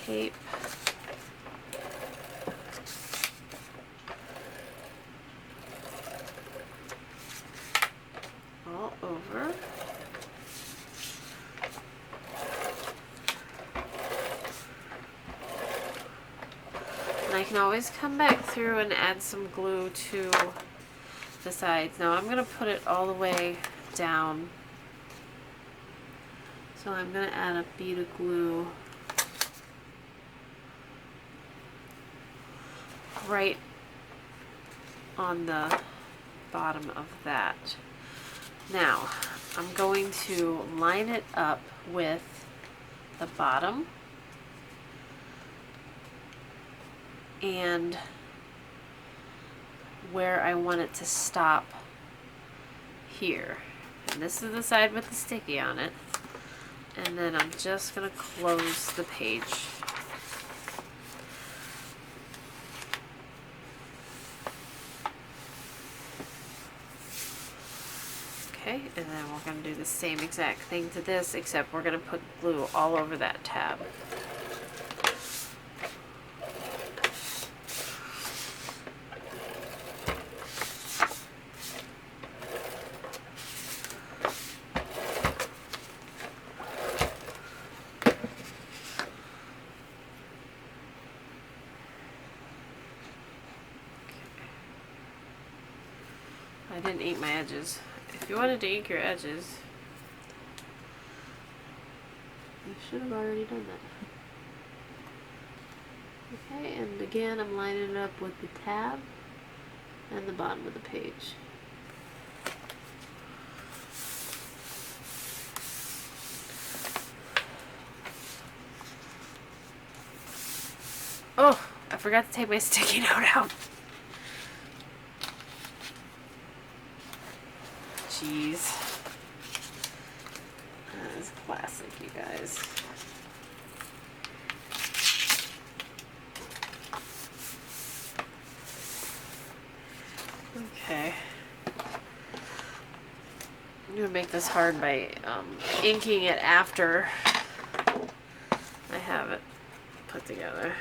tape all over. And I can always come back through and add some glue to the sides. Now I'm going to put it all the way down. So I'm going to add a bead of glue right on the bottom of that. Now I'm going to line it up with the bottom and where I want it to stop here. And this is the side with the sticky on it. And then I'm just going to close the page. Okay, and then we're going to do the same exact thing to this, except we're going to put glue all over that tab. I didn't ink my edges. If you wanted to ink your edges, you should have already done that. Okay, and again I'm lining it up with the tab and the bottom of the page. Oh, I forgot to take my sticky note out. Jeez. That is classic, you guys. Okay. I'm going to make this hard by inking it after I have it put together.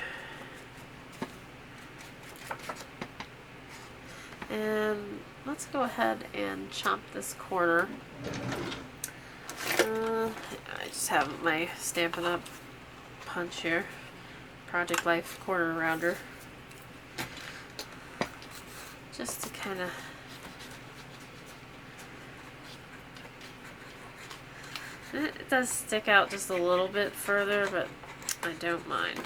And let's go ahead and chomp this corner. I just have my Stampin' Up! Punch here. Project Life corner rounder. Just to kind of It does stick out just a little bit further, but I don't mind.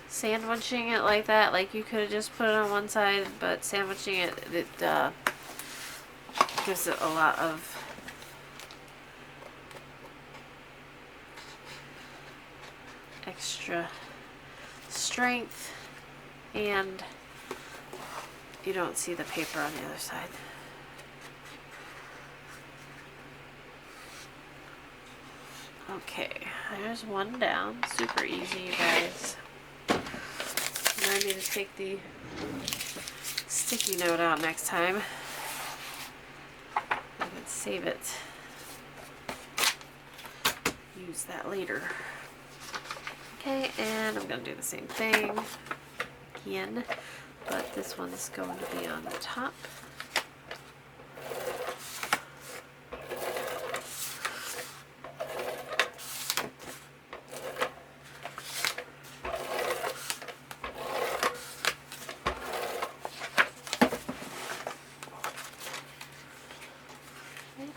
Sandwiching it like that, like you could have just put it on one side, but sandwiching it, gives it a lot of extra strength, and you don't see the paper on the other side. Okay, there's one down. Super easy, you guys. Now I need to take the sticky note out next time. I can save it. Use that later. Okay, and I'm going to do the same thing again, but this one's going to be on the top.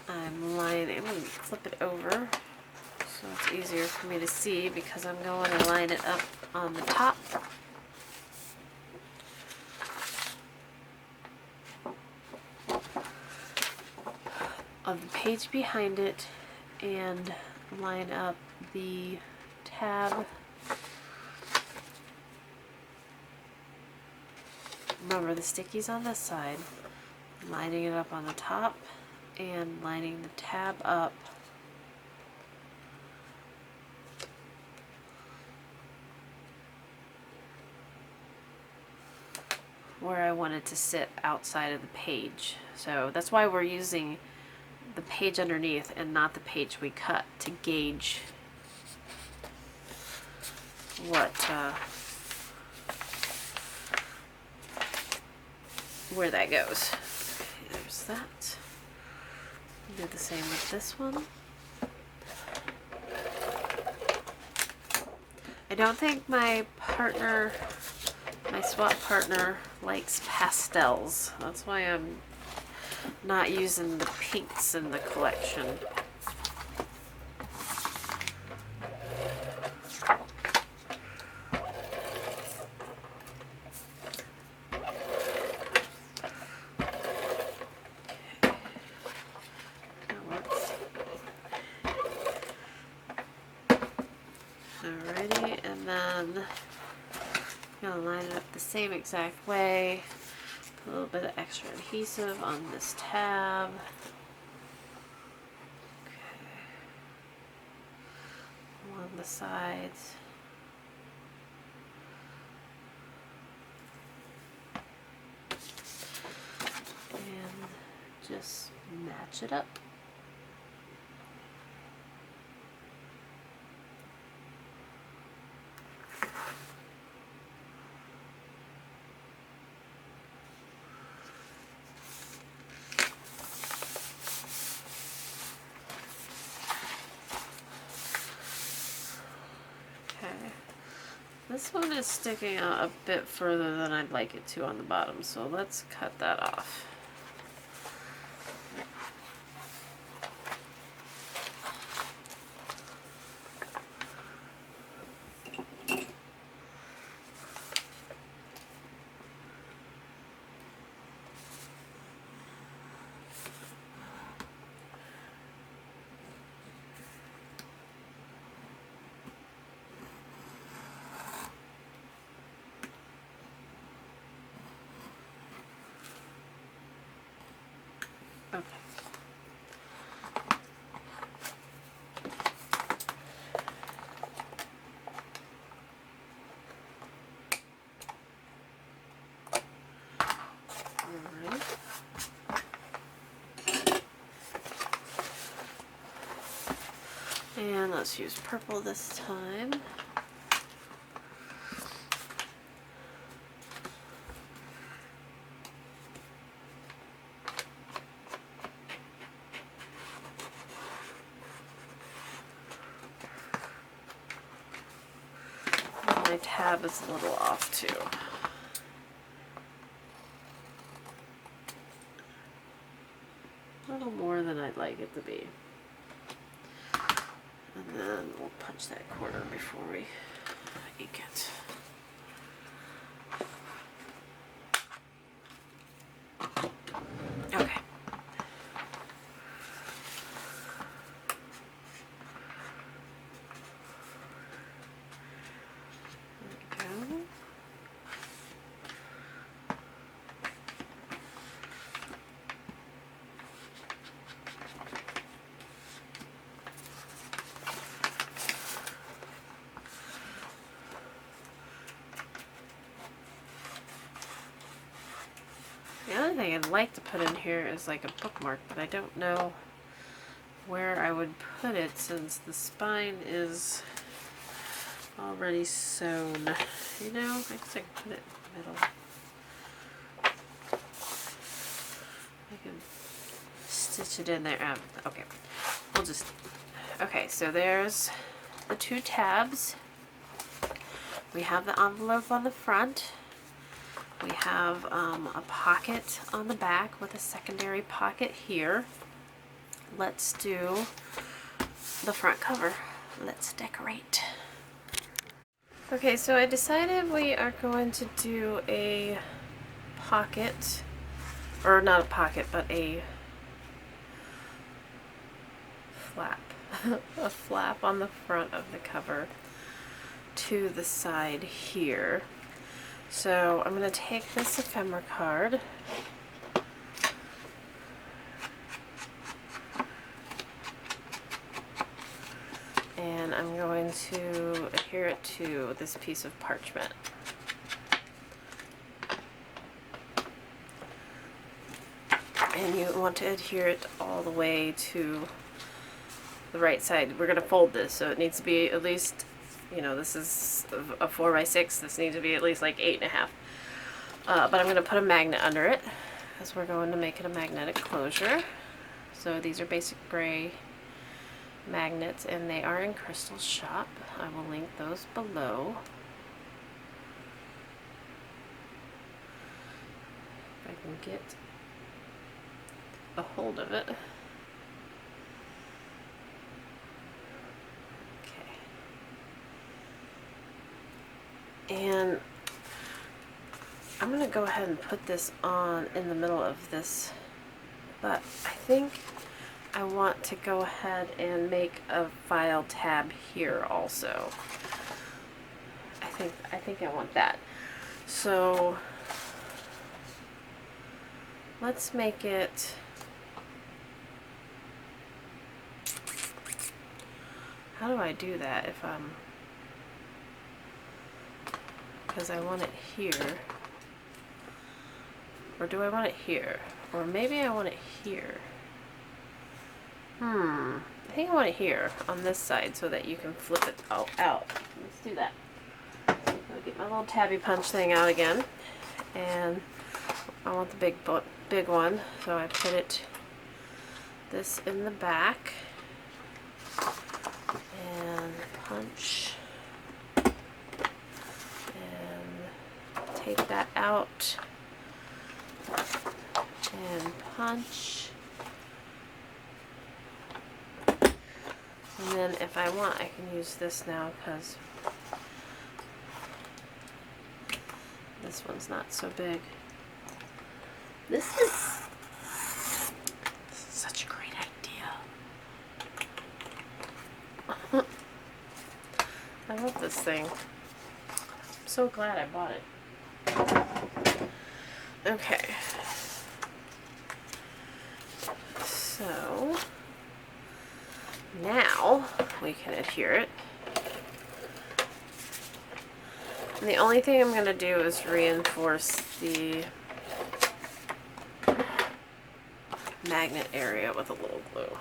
I'm going to flip it over so it's easier for me to see, because I'm going to line it up on the top. Of the page behind it, and line up the tab. Remember, the sticky's on this side. Lining it up on the top and lining the tab up where I want it to sit outside of the page. So that's why we're using the page underneath and not the page we cut, to gauge what where that goes. Okay, there's that. Do the same with this one. I don't think my swap partner likes pastels. That's why I'm not using the pinks in the collection. Alrighty, and then I'm going to line it up the same exact way. Put a little bit of extra adhesive on this tab. Okay. Along the sides. And just match it up. This one is sticking out a bit further than I'd like it to on the bottom, so let's cut that off. Okay. Alright. And let's use purple this time. My tab is a little off too. A little more than I'd like it to be. And then we'll punch that corner before we ink it. Okay. There we go. The other thing I'd like to put in here is like a bookmark, but I don't know where I would put it since the spine is already sewn. You know, I guess I can put it in the middle. I can stitch it in there. Okay, we'll just, okay, so there's the two tabs. We have the envelope on the front. We have a pocket on the back with a secondary pocket here. Let's do the front cover. Let's decorate. Okay, so I decided we are going to do a pocket, or not a pocket, but a flap. A flap on the front of the cover to the side here. So I'm going to take this ephemera card and I'm going to adhere it to this piece of parchment. And you want to adhere it all the way to the right side. We're going to fold this, so it needs to be at least, you know, this is a 4x6. This needs to be at least like 8.5. But I'm going to put a magnet under it because we're going to make it a magnetic closure. So these are basic gray magnets and they are in Crystal Shop. I will link those below. If I can get a hold of it. And I'm going to go ahead and put this on in the middle of this, but I think I want to go ahead and make a file tab here also. I think I want that. So let's make it, how do I do that if I'm, because I want it here, or do I want it here, or maybe I want it here. I think I want it here on this side so that you can flip it out. Let's do that. I'll get my little tabby punch thing out again, and I want the big one, so I put it this in the back and punch. Take that out and punch, and then if I want I can use this now because this one's not so big. This is such a great idea. I love this thing. I'm so glad I bought it. Okay, so now we can adhere it. And the only thing I'm going to do is reinforce the magnet area with a little glue.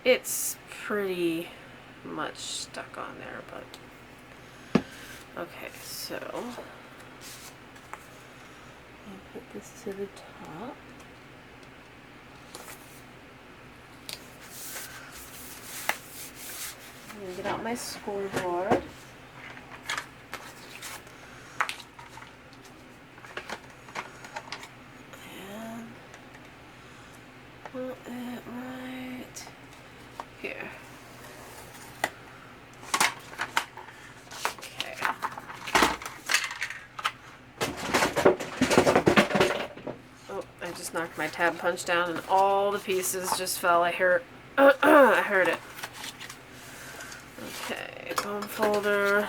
It's pretty much stuck on there, but okay, so I'll put this to the top. I'm going to get out my scoreboard. put it right here. Okay. Oh, I just knocked my tab punch down and all the pieces just fell. I heard I heard it. Okay, bone folder.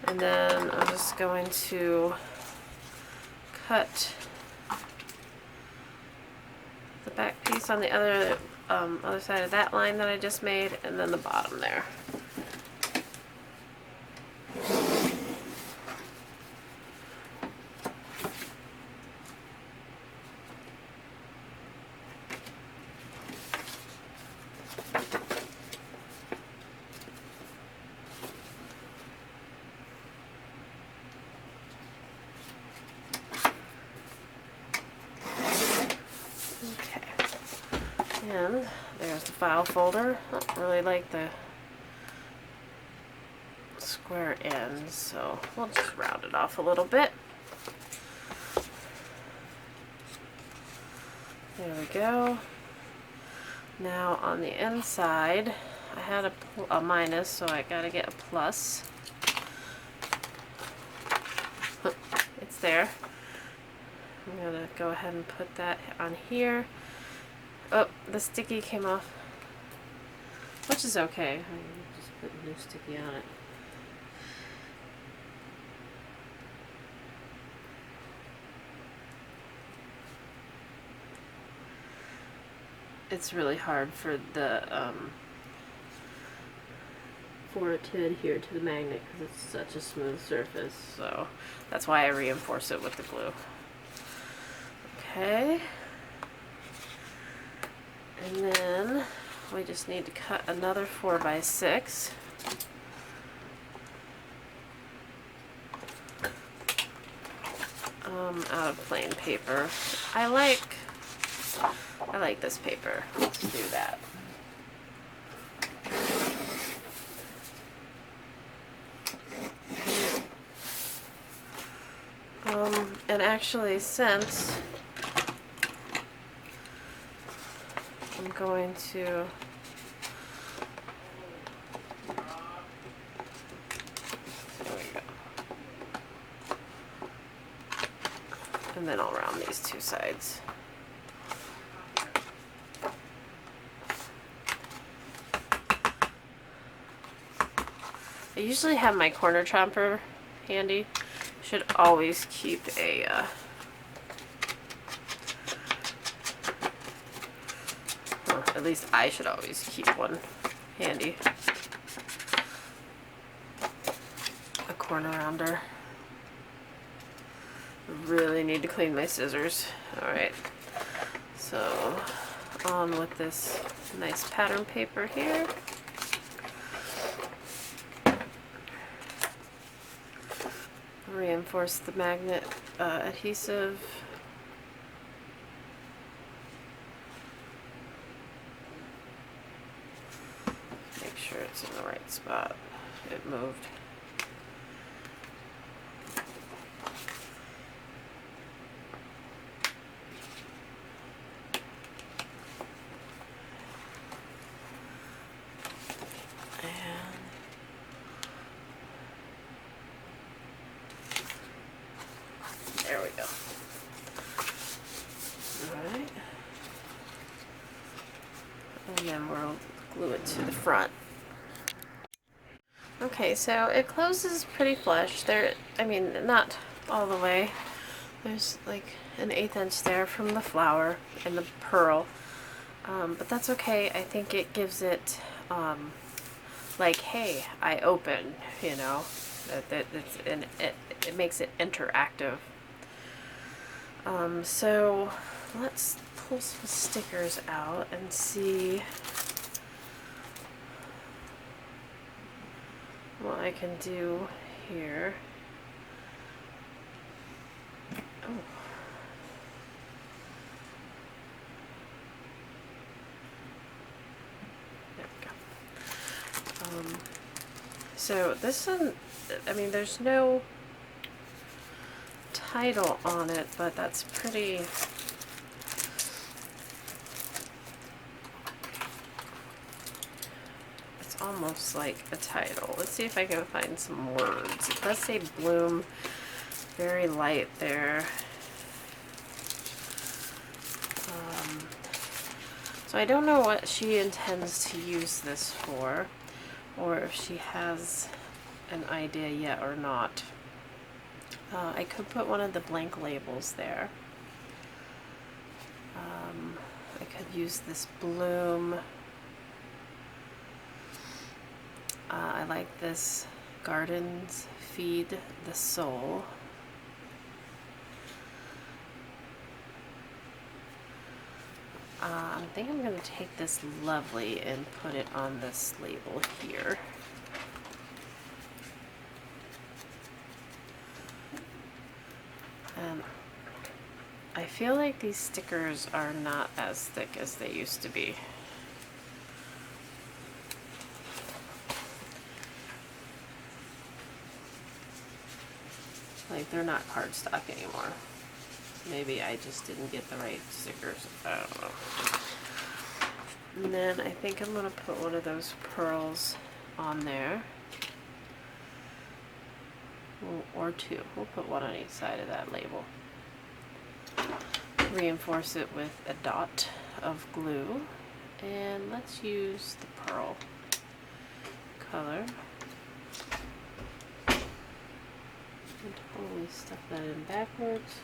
And then I'm just going to cut the back piece on the other side of that line that I just made, and then the bottom there. And there's the file folder. I don't really like the square ends, so we'll just round it off a little bit. There we go. Now on the inside, I had a minus, so I gotta get a plus. It's there. I'm gonna go ahead and put that on here. Oh, the sticky came off, which is okay. I just put new sticky on it. It's really hard for the for it to adhere to the magnet because it's such a smooth surface. So that's why I reinforce it with the glue. Okay. And then we just need to cut another 4x6. Out of plain paper. I like this paper. Let's do that. And actually, since I'm going to there we go. And then I'll round these two sides. I usually have my corner chomper handy. Should always keep a at least I should always keep one handy. A corner rounder. Really need to clean my scissors. Alright, so on with this nice pattern paper here. Reinforce the magnet adhesive. Make sure it's in the right spot. It moved. There we go. Alright. And then we'll glue it to the front. Okay, so it closes pretty flush. I mean, not all the way. There's like an 1/8 inch there from the flower and the pearl. But that's okay. I think it gives it, like, hey, I open, you know. It makes it interactive. So let's pull some stickers out and see what I can do here. Oh. There we go. So this one, I mean, there's no title on it, but that's pretty almost like a title. Let's see if I can find some words. It does say bloom, very light there. So I don't know what she intends to use this for, or if she has an idea yet or not. I could put one of the blank labels there. I could use this bloom. I like this gardens feed the soul. I think I'm going to take this lovely and put it on this label here. And I feel like these stickers are not as thick as they used to be. Like, they're not cardstock anymore. Maybe I just didn't get the right stickers. I don't know. And then I think I'm going to put one of those pearls on there. Or two. We'll put one on each side of that label. Reinforce it with a dot of glue. And let's use the pearl color. And totally stuff that in backwards.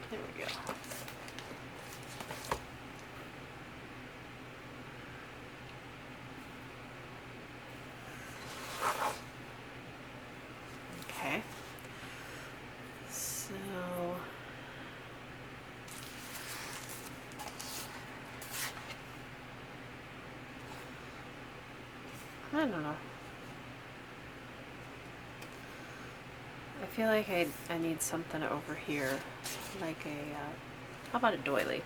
There we go. Okay. So I don't know. I feel like I need something over here, like a, how about a doily?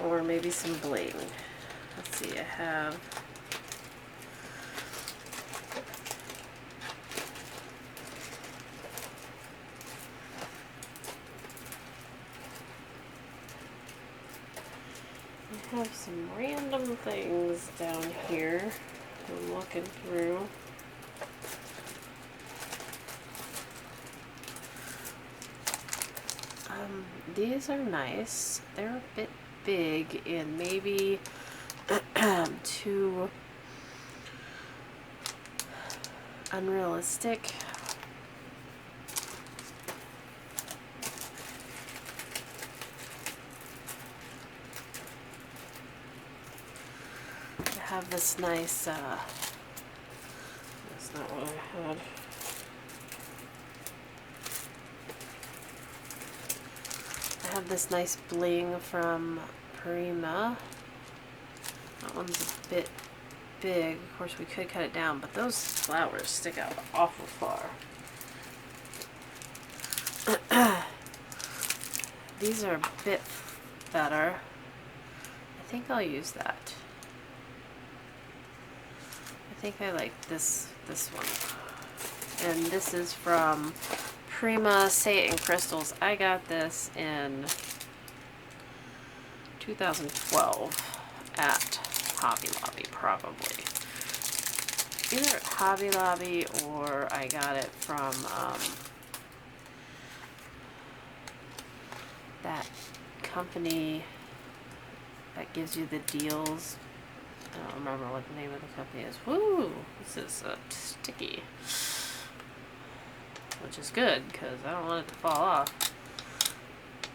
Or maybe some bling. Let's see, I have some random things down here I'm looking through. These are nice. They're a bit big and maybe too unrealistic. I have this nice, that's not what I had. I have this nice bling from Prima. That one's a bit big. Of course, we could cut it down, but those flowers stick out awful far. These are a bit better. I think I'll use that. I think I like this one. And this is from Prima Say It in Crystals. I got this in 2012 at Hobby Lobby, probably. Either at Hobby Lobby or I got it from that company that gives you the deals. I don't remember what the name of the company is. Woo! This is sticky. Which is good, because I don't want it to fall off.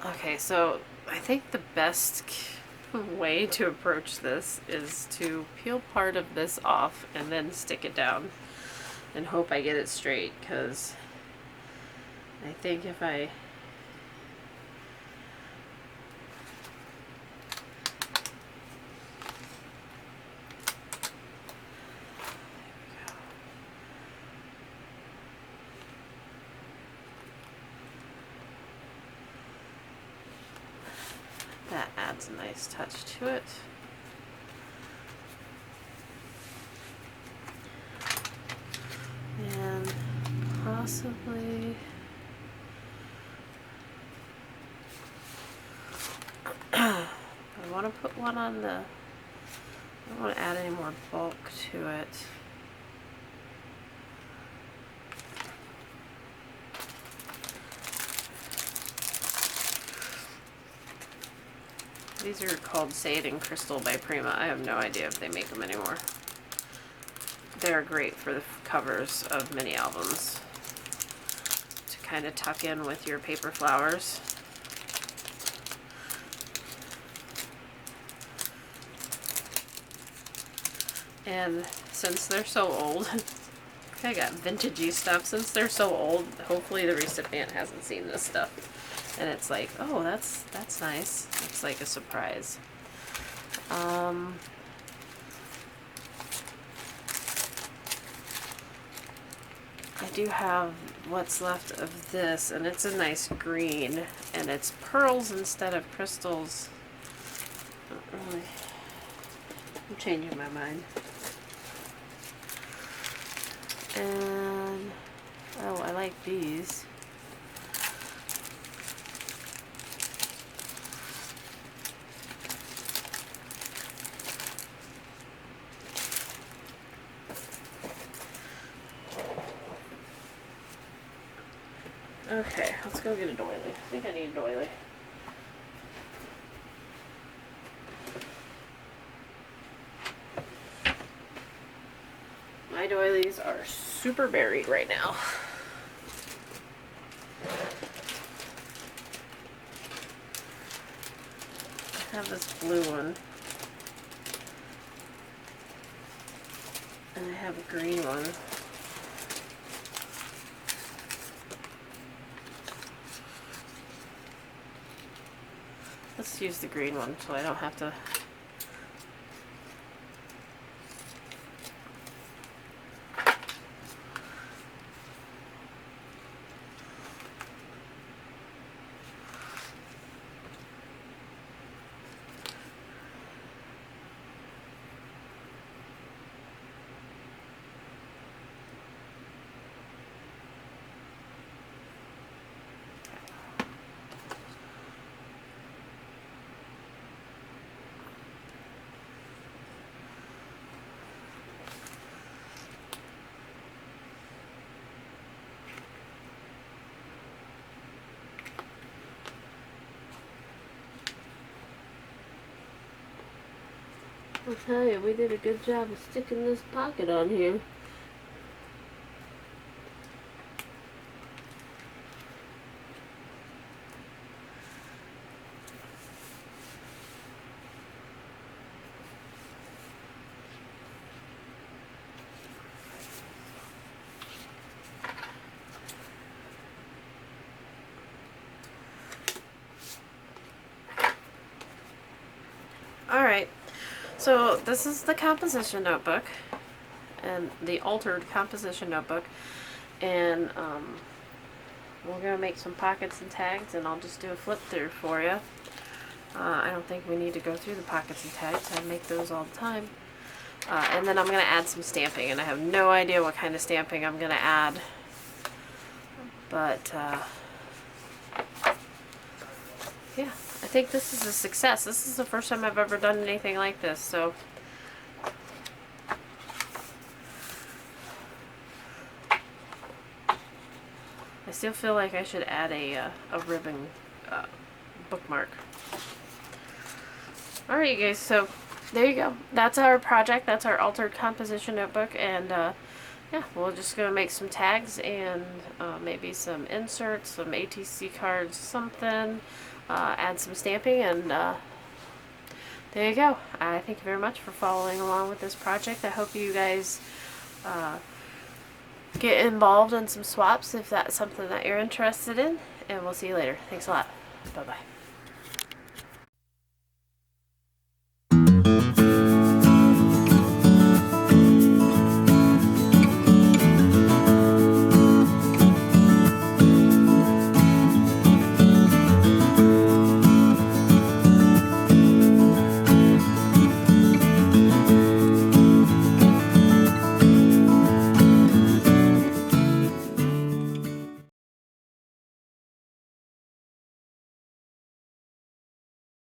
Okay, so I think the best way to approach this is to peel part of this off and then stick it down and hope I get it straight, because I think if I adds a nice touch to it. And possibly I want to put one on the, I don't want to add any more bulk to it. These are called Satin Crystal by Prima. I have no idea if they make them anymore. They're great for the covers of mini albums to kind of tuck in with your paper flowers. And since they're so old, I got vintagey stuff. Since they're so old, hopefully the recipient hasn't seen this stuff. And it's like, oh, that's nice. It's like a surprise. I do have what's left of this, and it's a nice green, and it's pearls instead of crystals. Not really. I'm changing my mind. And oh, I like these. Okay, let's go get a doily. I think I need a doily. My doilies are super buried right now. I have this blue one. And I have a green one. Let's use the green one so I don't have to. I'll tell you, we did a good job of sticking this pocket on here. Alright. So this is the composition notebook, and the altered composition notebook, and we're going to make some pockets and tags, and I'll just do a flip through for you. I don't think we need to go through the pockets and tags. I make those all the time. And then I'm going to add some stamping, and I have no idea what kind of stamping I'm going to add, but yeah. I think this is a success. This is the first time I've ever done anything like this, so I still feel like I should add a ribbon bookmark. Alright, you guys, so there you go. That's our project. That's our altered composition notebook, and yeah, we're just going to make some tags and maybe some inserts, some ATC cards, something. Add some stamping, and there you go. I thank you very much for following along with this project. I hope you guys get involved in some swaps if that's something that you're interested in, and we'll see you later. Thanks a lot. Bye-bye.